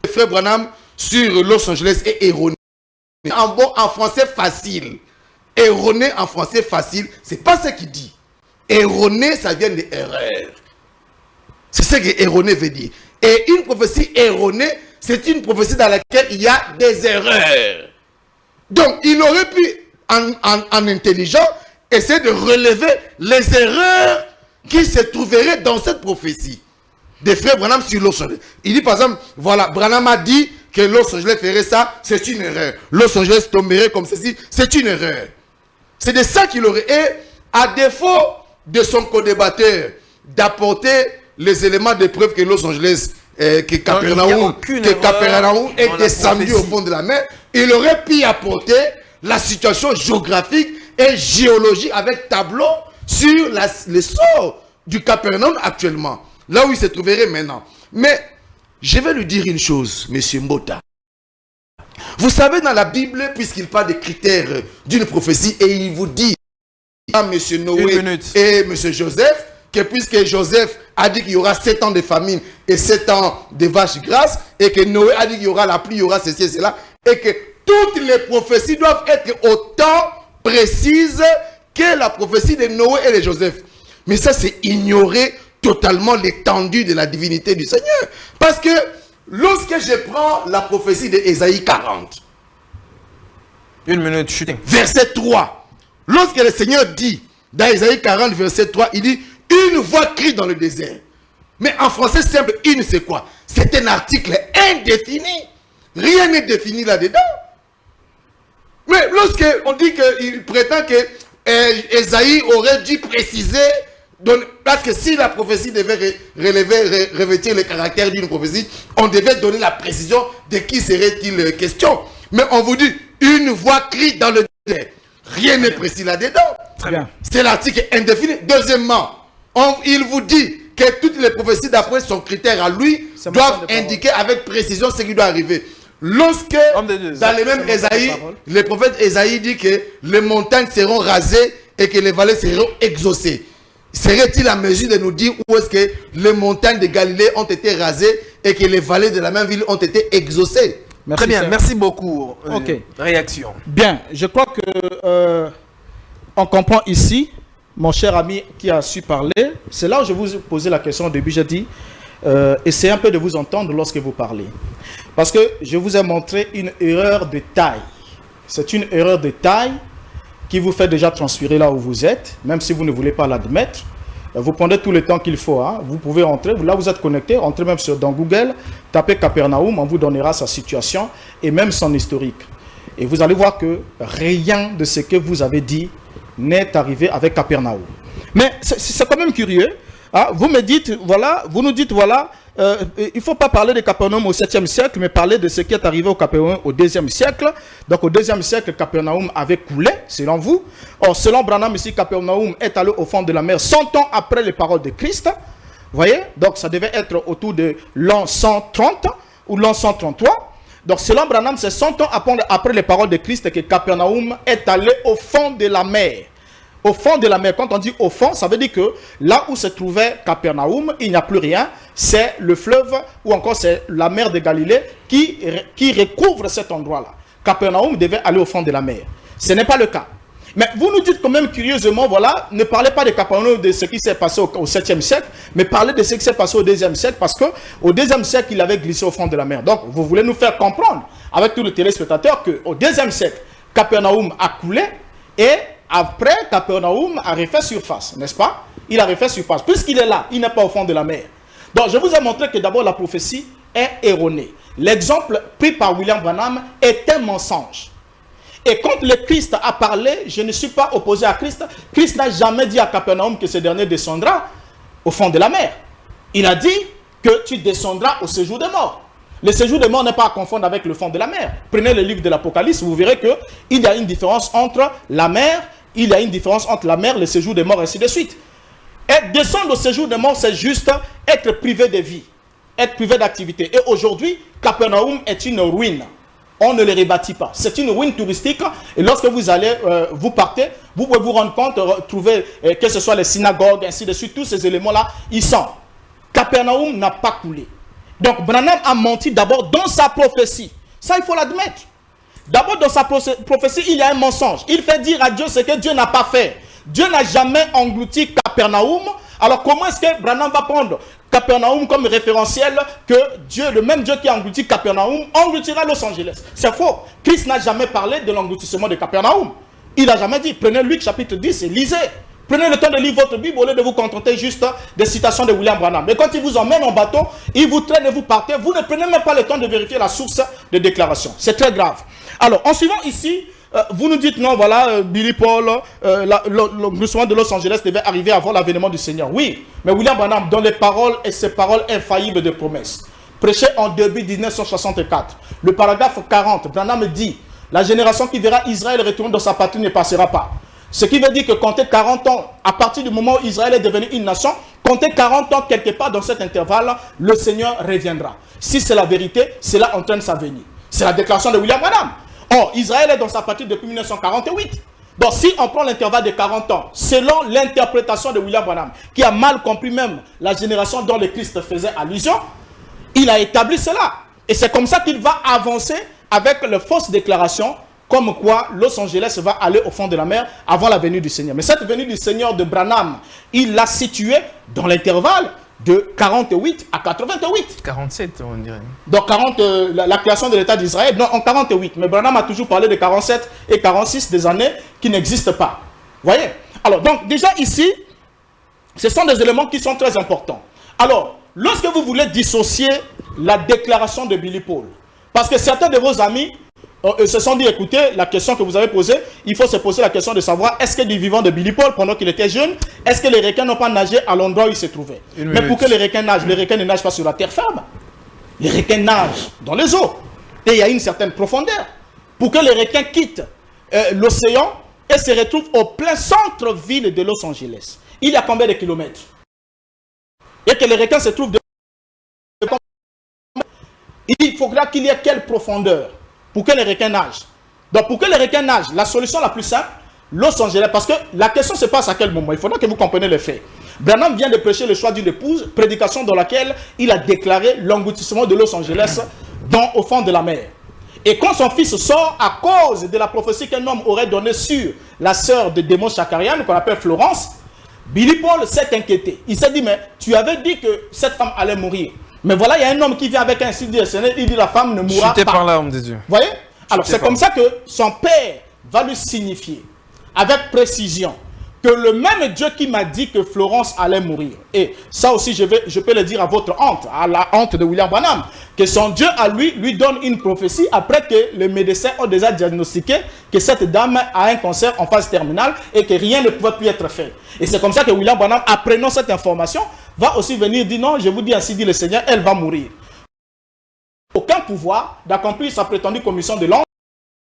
le frère Branham sur Los Angeles est erroné. En français facile. Erroné en français facile, c'est pas ce qu'il dit. Erroné, ça vient de erreur. C'est ce que erroné veut dire. Et une prophétie erronée, c'est une prophétie dans laquelle il y a des erreurs. Donc, il aurait pu, en intelligent, essayer de relever les erreurs qui se trouveraient dans cette prophétie des frères Branham sur Los Angeles. Il dit par exemple, voilà, Branham a dit que Los Angeles ferait ça, c'est une erreur. Los Angeles tomberait comme ceci, c'est une erreur. C'est de ça qu'il aurait. Et à défaut de son co-débatteur d'apporter les éléments de preuve que Los Angeles, que Capernaum est descendu au fond de la mer, il aurait pu apporter la situation géographique et géologique avec tableau sur le sort du Capernaum actuellement, là où il se trouverait maintenant. Mais je vais lui dire une chose, monsieur Mbota. Vous savez, dans la Bible, puisqu'il parle des critères d'une prophétie, et il vous dit à monsieur Noé et monsieur Joseph, que puisque Joseph a dit qu'il y aura 7 ans de famine et 7 ans de vaches grasses, et que Noé a dit qu'il y aura la pluie, il y aura ceci et cela, et que toutes les prophéties doivent être autant précises que la prophétie de Noé et de Joseph. Mais ça, c'est ignorer totalement l'étendue de la divinité du Seigneur. Parce que lorsque je prends la prophétie d'Ésaïe 40, verset 3, lorsque le Seigneur dit, dans Ésaïe 40, verset 3, il dit, une voix crie dans le désert. Mais en français simple, une c'est quoi? C'est un article indéfini. Rien n'est défini là-dedans. Mais lorsqu'on dit qu'il prétend que Ésaïe aurait dû préciser, parce que si la prophétie devait revêtir le caractère d'une prophétie, on devait donner la précision de qui serait-il question. Mais on vous dit, une voix crie dans le désert. Rien n'est précis là-dedans. Très bien. C'est l'article indéfini. Deuxièmement, il vous dit que toutes les prophéties d'après son critère à lui doivent indiquer avec précision ce qui doit arriver. Lorsque, dans les mêmes Ésaïe, le prophète Ésaïe dit que les montagnes seront rasées et que les vallées seront exaucées. Serait-il à mesure de nous dire où est-ce que les montagnes de Galilée ont été rasées et que les vallées de la même ville ont été exaucées? Merci, très bien, merci beaucoup. Réaction. Bien, je crois que on comprend ici, mon cher ami qui a su parler, c'est là où je vous ai posé la question au début, j'ai dit, essayez un peu de vous entendre lorsque vous parlez. Parce que je vous ai montré une erreur de taille. C'est une erreur de taille qui vous fait déjà transpirer là où vous êtes, même si vous ne voulez pas l'admettre. Vous prenez tout le temps qu'il faut. Hein. Vous pouvez entrer, là vous êtes connecté, entrez même dans Google, tapez Capernaum, on vous donnera sa situation et même son historique. Et vous allez voir que rien de ce que vous avez dit n'est arrivé avec Capernaum. Mais c'est quand même curieux. Hein. Vous me dites, voilà, vous nous dites, voilà, il ne faut pas parler de Capernaum au 7e siècle, mais parler de ce qui est arrivé au Capernaum au 2e siècle. Donc au 2e siècle, Capernaum avait coulé, selon vous. Or, selon Branham, ici, Capernaum est allé au fond de la mer 100 ans après les paroles de Christ. Vous voyez? Donc ça devait être autour de l'an 130 ou l'an 133. Donc selon Branham, c'est 100 ans après les paroles de Christ que Capernaum est allé au fond de la mer. Au fond de la mer, quand on dit au fond, ça veut dire que là où se trouvait Capernaum, il n'y a plus rien. C'est le fleuve ou encore c'est la mer de Galilée qui recouvre cet endroit-là. Capernaum devait aller au fond de la mer. Ce n'est pas le cas. Mais vous nous dites quand même curieusement, voilà, ne parlez pas de Capernaum, de ce qui s'est passé au 7e siècle, mais parlez de ce qui s'est passé au 2e siècle, parce qu'au 2e siècle, il avait glissé au fond de la mer. Donc, vous voulez nous faire comprendre, avec tous les téléspectateurs, qu'au 2e siècle, Capernaum a coulé et après, Capernaum a refait surface, n'est-ce pas? Il a refait surface. Puisqu'il est là, il n'est pas au fond de la mer. Donc, je vous ai montré que d'abord, la prophétie est erronée. L'exemple pris par William Branham est un mensonge. Et quand le Christ a parlé, je ne suis pas opposé à Christ. Christ n'a jamais dit à Capernaum que ce dernier descendra au fond de la mer. Il a dit que tu descendras au séjour des morts. Le séjour des morts n'est pas à confondre avec le fond de la mer. Prenez le livre de l'Apocalypse, vous verrez qu'il y a une différence entre la mer, le séjour des morts, ainsi de suite. Et descendre au séjour des morts, c'est juste être privé de vie, être privé d'activité. Et aujourd'hui, Capernaum est une ruine. On ne le rebâtit pas. C'est une ruine touristique. Et lorsque vous allez, vous partez, vous pouvez vous rendre compte, trouver que ce soit les synagogues, ainsi de suite, tous ces éléments-là, ils sont. Capernaum n'a pas coulé. Donc Branham a menti d'abord dans sa prophétie. Ça, il faut l'admettre. D'abord, dans sa prophétie, il y a un mensonge. Il fait dire à Dieu ce que Dieu n'a pas fait. Dieu n'a jamais englouti Capernaum. Alors, comment est-ce que Branham va prendre Capernaum comme référentiel que Dieu, le même Dieu qui a englouti Capernaum, engloutira Los Angeles? C'est faux. Christ n'a jamais parlé de l'engloutissement de Capernaum. Il n'a jamais dit. Prenez Luc chapitre 10 et lisez. Prenez le temps de lire votre Bible au lieu de vous contenter juste des citations de William Branham. Mais quand il vous emmène en bateau, il vous traîne et vous partez, vous ne prenez même pas le temps de vérifier la source de déclaration. C'est très grave. Alors, en suivant ici, vous nous dites non, voilà, Billy Paul, le gouvernement de Los Angeles devait arriver avant l'avènement du Seigneur. Oui, mais William Branham, dans les paroles et ses paroles infaillibles de promesses, prêché en début 1964, le paragraphe 40, Branham dit, la génération qui verra Israël retourner dans sa patrie ne passera pas. Ce qui veut dire que compter 40 ans, à partir du moment où Israël est devenu une nation, compter 40 ans quelque part dans cet intervalle, le Seigneur reviendra. Si c'est la vérité, cela entraîne sa venue. C'est la déclaration de William Branham. Or, Israël est dans sa patrie depuis 1948. Donc, si on prend l'intervalle de 40 ans, selon l'interprétation de William Branham, qui a mal compris même la génération dont le Christ faisait allusion, il a établi cela. Et c'est comme ça qu'il va avancer avec les fausses déclarations, comme quoi Los Angeles va aller au fond de la mer avant la venue du Seigneur. Mais cette venue du Seigneur de Branham, il l'a située dans l'intervalle de 48 à 88. 47, on dirait. Donc 40, la création de l'État d'Israël, non, en 48. Mais Branham a toujours parlé de 47 et 46, des années qui n'existent pas. Vous voyez? Alors, donc déjà ici, ce sont des éléments qui sont très importants. Alors, lorsque vous voulez dissocier la déclaration de Billy Paul, parce que certains de vos amis se sont dit, écoutez, la question que vous avez posée, il faut se poser la question de savoir, est-ce que du vivant de Billy Paul, pendant qu'il était jeune, est-ce que les requins n'ont pas nagé à l'endroit où il se trouvait? Mais pour que les requins nagent, les requins ne nagent pas sur la terre ferme. Les requins nagent dans les eaux. Et il y a une certaine profondeur. Pour que les requins quittent l'océan et se retrouvent au plein centre-ville de Los Angeles. Il y a combien de kilomètres? Et que les requins se trouvent il faudra qu'il y ait quelle profondeur pour que les requins nagent. Donc pour que les requins nagent, la solution la plus simple, Los Angeles, parce que la question se passe à quel moment? Il faudra que vous compreniez les faits. Branham vient de prêcher le choix d'une épouse, prédication dans laquelle il a déclaré l'engloutissement de Los Angeles au fond de la mer. Et quand son fils sort, à cause de la prophétie qu'un homme aurait donnée sur la sœur de démon Chakarian, qu'on appelle Florence, Billy Paul s'est inquiété. Il s'est dit, mais tu avais dit que cette femme allait mourir. Mais voilà, il y a un homme qui vient avec un signe éternel, il dit la femme ne mourra pas. Par là, homme de Dieu. Vous voyez? Alors c'est comme ça que son père va lui signifier avec précision que le même Dieu qui m'a dit que Florence allait mourir, et ça aussi je peux le dire à votre honte, à la honte de William Branham, que son Dieu à lui donne une prophétie après que les médecins ont déjà diagnostiqué que cette dame a un cancer en phase terminale et que rien ne pouvait plus être fait. Et c'est comme ça que William Branham, apprenant cette information, va aussi venir dire non, je vous dis ainsi dit le Seigneur, elle va mourir. Aucun pouvoir d'accomplir sa prétendue commission de l'ange,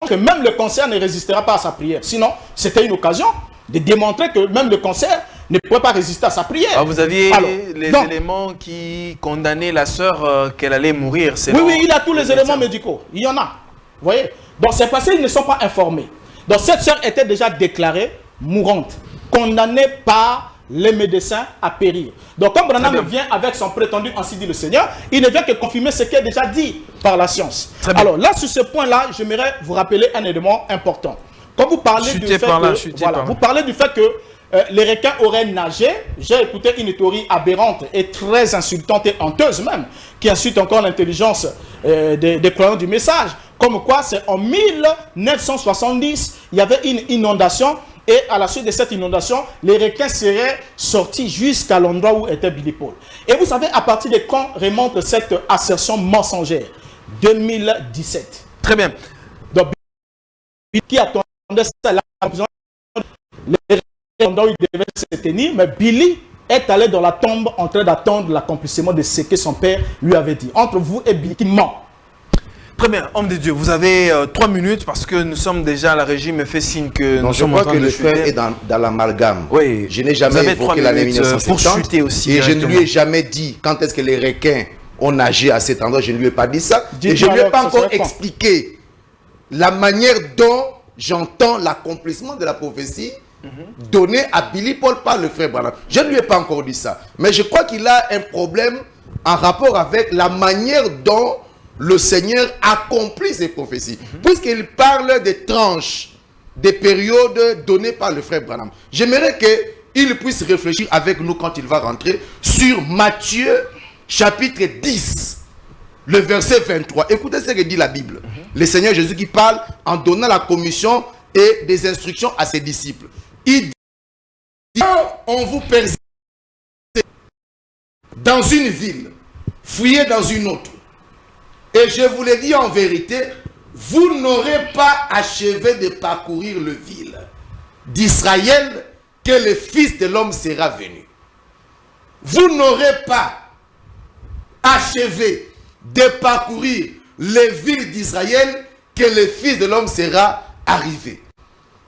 que même le cancer ne résistera pas à sa prière. Sinon, c'était une occasion de démontrer que même le cancer ne pouvait pas résister à sa prière. Alors, vous aviez les éléments qui condamnaient la sœur qu'elle allait mourir. Oui, il a tous les éléments médicaux. Il y en a. Vous voyez? Donc, c'est parce qu'ils ne sont pas informés. Donc, cette sœur était déjà déclarée mourante, condamnée par les médecins à périr. Donc, comme Branham vient avec son prétendu ainsi dit le Seigneur, il ne vient que confirmer ce qui est déjà dit par la science. Alors là, sur ce point-là, j'aimerais vous rappeler un élément important. Quand vous parlez du fait que, vous parlez du fait que les requins auraient nagé, j'ai écouté une théorie aberrante et très insultante et honteuse même, qui insulte encore l'intelligence des croyants du message. Comme quoi, c'est en 1970, il y avait une inondation. Et à la suite de cette inondation, les requins seraient sortis jusqu'à l'endroit où était Billy Paul. Et vous savez, à partir de quand remonte cette assertion mensongère? 2017. Très bien. Donc, qui attendait ça, l'endroit où il devait se tenir, mais Billy est allé dans la tombe en train d'attendre l'accomplissement de ce que son père lui avait dit. Entre vous et Billy qui ment. Très bien, homme de Dieu, vous avez 3 minutes parce que nous sommes déjà, la régie me fait signe que nous sommes en train de chuter. Je crois que le frère est dans l'amalgame. Oui. Je n'ai jamais évoqué l'année 1970 aussi et je ne lui ai jamais dit quand est-ce que les requins ont nagé à cet endroit. Je ne lui ai pas dit ça. Et je ne lui ai pas encore expliqué la manière dont j'entends l'accomplissement de la prophétie donnée à Billy Paul par le frère Branham. Je ne lui ai pas encore dit ça. Mais je crois qu'il a un problème en rapport avec la manière dont le Seigneur accomplit ses prophéties. Puisqu'il parle des tranches, des périodes données par le frère Branham. J'aimerais qu'il puisse réfléchir avec nous quand il va rentrer sur Matthieu chapitre 10, le verset 23. Écoutez ce que dit la Bible. Le Seigneur Jésus qui parle en donnant la commission et des instructions à ses disciples. Il dit, on vous persécute dans une ville, fuyez dans une autre. Et je vous l'ai dit en vérité, vous n'aurez pas achevé de parcourir le ville d'Israël que le Fils de l'homme sera venu. Vous n'aurez pas achevé de parcourir les villes d'Israël que le Fils de l'homme sera arrivé.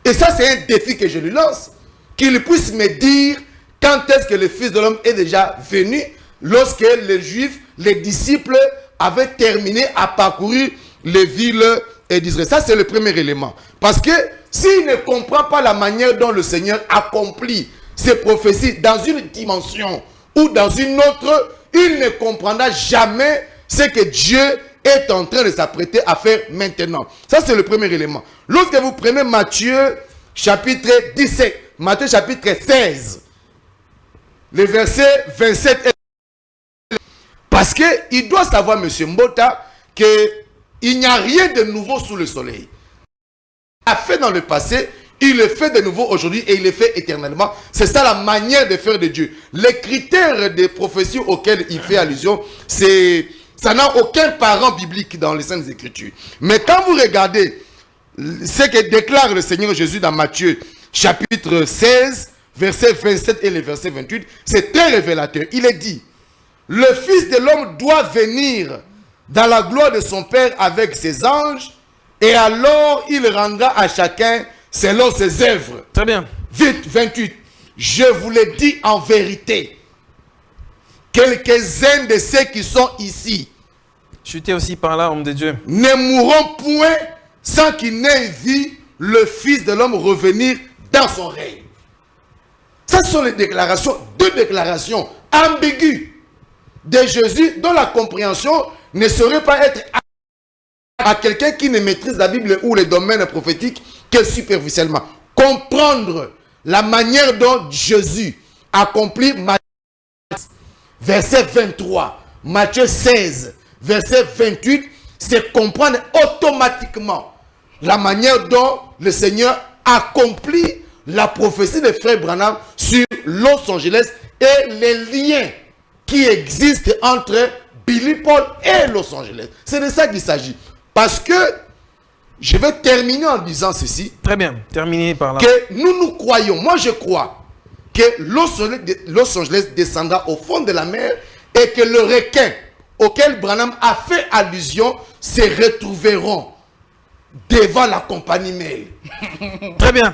Et ça, c'est un défi que je lui lance. Qu'il puisse me dire quand est-ce que le Fils de l'homme est déjà venu, lorsque les Juifs, les disciples, avaient terminé à parcourir les villes d'Israël. Ça, c'est le premier élément. Parce que s'il ne comprend pas la manière dont le Seigneur accomplit ses prophéties dans une dimension ou dans une autre, il ne comprendra jamais ce que Dieu est en train de s'apprêter à faire maintenant. Ça, c'est le premier élément. Lorsque vous prenez Matthieu chapitre 17, Matthieu chapitre 16, le verset 27 et... Parce qu'il doit savoir, M. Mbota, qu'il n'y a rien de nouveau sous le soleil. Il a fait dans le passé, il le fait de nouveau aujourd'hui et il le fait éternellement. C'est ça la manière de faire de Dieu. Les critères des prophéties auxquelles il fait allusion, ça n'a aucun parent biblique dans les Saintes Écritures. Mais quand vous regardez ce que déclare le Seigneur Jésus dans Matthieu chapitre 16, verset 27 et le verset 28, c'est très révélateur. Il est dit, le Fils de l'homme doit venir dans la gloire de son Père avec ses anges, et alors il rendra à chacun selon ses œuvres. Très bien. Vite, 28. Je vous le dis en vérité, quelques-uns de ceux qui sont ici Chutez aussi par là, homme de Dieu. ne mourront point sans qu'ils n'aient vu le Fils de l'homme revenir dans son règne. Ce sont les déclarations, deux déclarations ambiguës de Jésus dont la compréhension ne saurait pas être à quelqu'un qui ne maîtrise la Bible ou les domaines prophétiques que superficiellement. Comprendre la manière dont Jésus accomplit Matthieu, verset 23, Matthieu 16, verset 28, c'est comprendre automatiquement la manière dont le Seigneur accomplit la prophétie de Frère Branham sur Los Angeles et les liens qui existent entre Billy Paul et Los Angeles. C'est de ça qu'il s'agit. Parce que, je vais terminer en disant ceci. Très bien, terminez par là. Que nous croyons, moi je crois, que Los Angeles descendra au fond de la mer et que le requin auquel Branham a fait allusion se retrouveront devant la compagnie Mail. Très bien.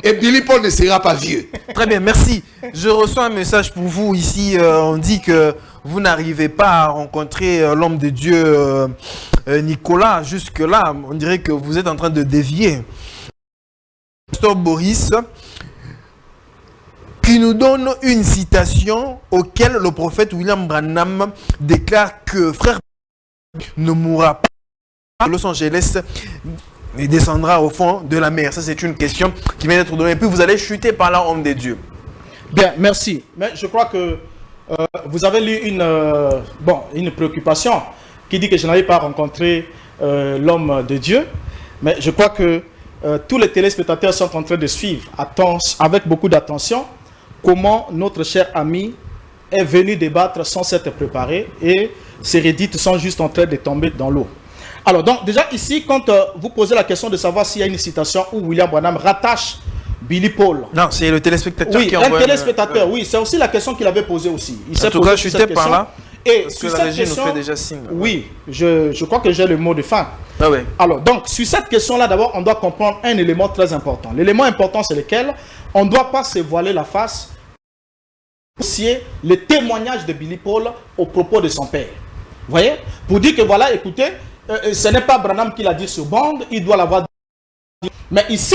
Et Billy Paul ne sera pas vieux. Très bien, merci. Je reçois un message pour vous ici. On dit que vous n'arrivez pas à rencontrer l'homme de Dieu Nicolas. Jusque-là, on dirait que vous êtes en train de dévier. Pasteur Boris, qui nous donne une citation auquel le prophète William Branham déclare que frère ne mourra pas à Los Angeles et descendra au fond de la mer. Ça, c'est une question qui vient d'être donnée. Et puis, vous allez chuter par là, homme de Dieu. Bien, merci. Mais je crois que vous avez lu une préoccupation qui dit que je n'avais pas rencontré l'homme de Dieu. Mais je crois que tous les téléspectateurs sont en train de suivre avec beaucoup d'attention comment notre cher ami est venu débattre sans s'être préparé et ses rédites sont juste en train de tomber dans l'eau. Alors, donc, déjà ici, quand vous posez la question de savoir s'il y a une citation où William Branham rattache Billy Paul. Non, c'est le téléspectateur qui envoie. Oui, un téléspectateur, oui. C'est aussi la question qu'il avait posée aussi. En tout cas, je suis par là. Et parce que la régie nous fait déjà signe. Oui, je crois que j'ai le mot de fin. Ah oui. Alors, donc, sur cette question-là, d'abord, on doit comprendre un élément très important. L'élément important, c'est lequel? On ne doit pas se voiler la face pour le témoignage de Billy Paul au propos de son père. Vous voyez? Pour dire que voilà, écoutez, ce n'est pas Branham qui l'a dit sur bande, il doit l'avoir dit. Mais ici,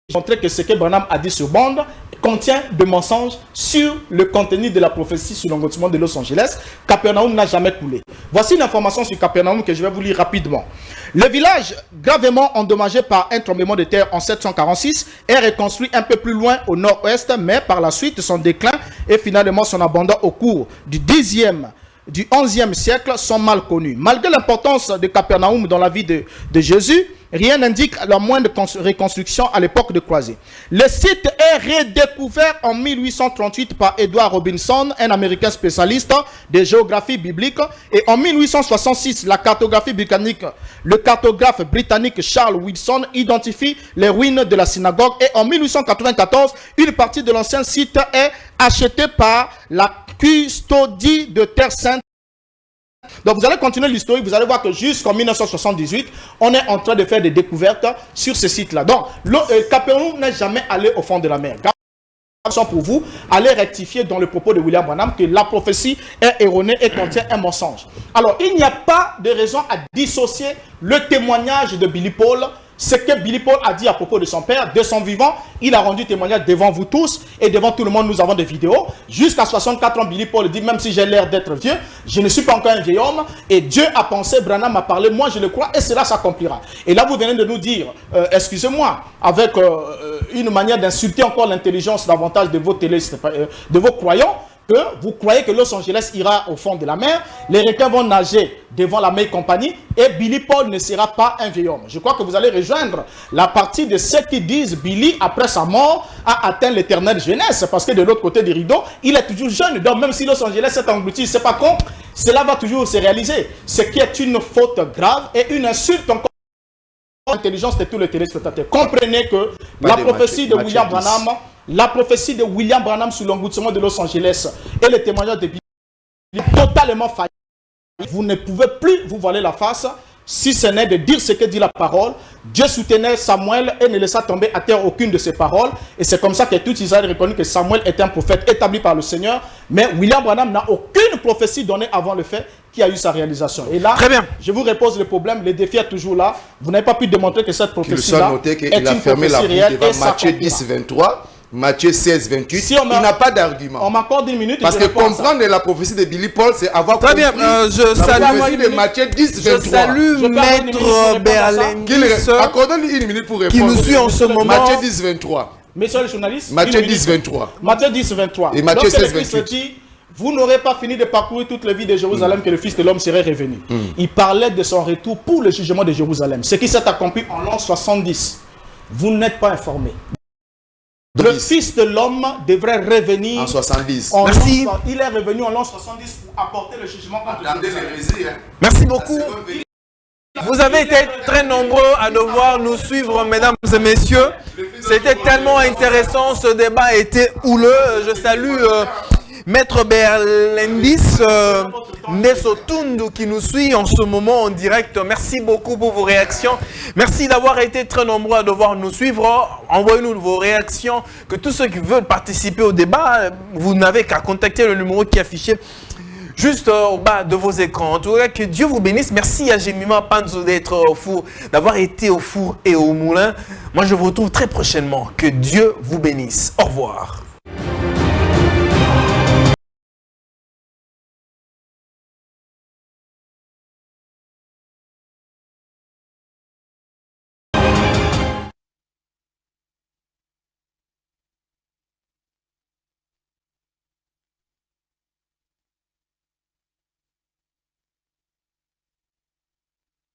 je montrer que ce que Branham a dit sur bande contient de mensonges sur le contenu de la prophétie sur l'engloutissement de Los Angeles. Capernaum n'a jamais coulé. Voici l'information sur Capernaum que je vais vous lire rapidement. Le village, gravement endommagé par un tremblement de terre en 746, est reconstruit un peu plus loin au nord-ouest, mais par la suite, son déclin et finalement son abandon au cours du 10e du XIe siècle sont mal connus. Malgré l'importance de Capernaum dans la vie de Jésus, rien n'indique la moindre reconstruction à l'époque de croisée. Le site est redécouvert en 1838 par Edward Robinson, un Américain spécialiste de géographie biblique. Et en 1866, le cartographe britannique Charles Wilson identifie les ruines de la synagogue. Et en 1894, une partie de l'ancien site est achetée par la custodie de Terre Sainte. Donc vous allez continuer l'historique, vous allez voir que jusqu'en 1978, on est en train de faire des découvertes sur ce site-là. Donc, Capernaum n'est jamais allé au fond de la mer. Pour vous, allez rectifier dans le propos de William Branham que la prophétie est erronée et contient un mensonge. Alors, il n'y a pas de raison à dissocier le témoignage de Billy Paul. Ce que Billy Paul a dit à propos de son père, de son vivant, il a rendu témoignage devant vous tous et devant tout le monde. Nous avons des vidéos. Jusqu'à 64 ans, Billy Paul dit, même si j'ai l'air d'être vieux, je ne suis pas encore un vieil homme. Et Dieu a pensé, Branham a parlé, moi je le crois et cela s'accomplira. Et là, vous venez de nous dire, excusez-moi, avec une manière d'insulter encore l'intelligence davantage de vos croyants, que vous croyez que Los Angeles ira au fond de la mer, les requins vont nager devant la May Company et Billy Paul ne sera pas un vieil homme. Je crois que vous allez rejoindre la partie de ceux qui disent Billy, après sa mort, a atteint l'éternelle jeunesse, parce que de l'autre côté du rideau, il est toujours jeune. Donc même si Los Angeles est englouti, c'est pas con, cela va toujours se réaliser. Ce qui est une faute grave et une insulte encore à l'intelligence de tous les téléspectateurs. Comprenez que la prophétie de William Branham, la prophétie de William Branham sur l'engloutissement de Los Angeles et le témoignage de Billy est totalement failli. Vous ne pouvez plus vous voiler la face si ce n'est de dire ce que dit la parole. Dieu soutenait Samuel et ne laissa tomber à terre aucune de ses paroles. Et c'est comme ça que tout Israël reconnaît que Samuel était un prophète établi par le Seigneur. Mais William Branham n'a aucune prophétie donnée avant le fait qui a eu sa réalisation. Et là, très bien, je vous repose le problème. Le défi est toujours là. Vous n'avez pas pu démontrer que cette prophétie-là est une prophétie réelle. Et Matthieu 10, 23. Matthieu 16, 28, si il n'a pas d'argument. On m'accorde une minute. Parce que comprendre la prophétie de Billy Paul, c'est avoir compris la prophétie de Matthieu 10, 23. Je salue Maître Berlendis, accordons-lui une minute pour répondre. Qui nous suit en ce moment. Matthieu 10, 23. Messieurs les journalistes. Matthieu 10, 23. Matthieu 10, 23. Et Matthieu 16, 28. Dit, vous n'aurez pas fini de parcourir toute la vie de Jérusalem que le Fils de l'homme serait revenu. Il parlait de son retour pour le jugement de Jérusalem. Ce qui s'est accompli en l'an 70. Vous n'êtes pas informés. Le Fils de l'homme devrait revenir en 70. Merci. Il est revenu en l'an 70 pour apporter le jugement contre Jérusalem. Merci beaucoup. Vous avez été très nombreux à devoir nous suivre, mesdames et messieurs. C'était tellement intéressant, ce débat était houleux. Je salue Maître Berlendis Nesotundu qui nous suit en ce moment en direct. Merci beaucoup pour vos réactions. Merci d'avoir été très nombreux à devoir nous suivre. Envoyez-nous vos réactions. Que tous ceux qui veulent participer au débat, vous n'avez qu'à contacter le numéro qui est affiché juste au bas de vos écrans. En tout cas, que Dieu vous bénisse. Merci à Jemima Panzo d'être au four, d'avoir été au four et au moulin. Moi, je vous retrouve très prochainement. Que Dieu vous bénisse. Au revoir.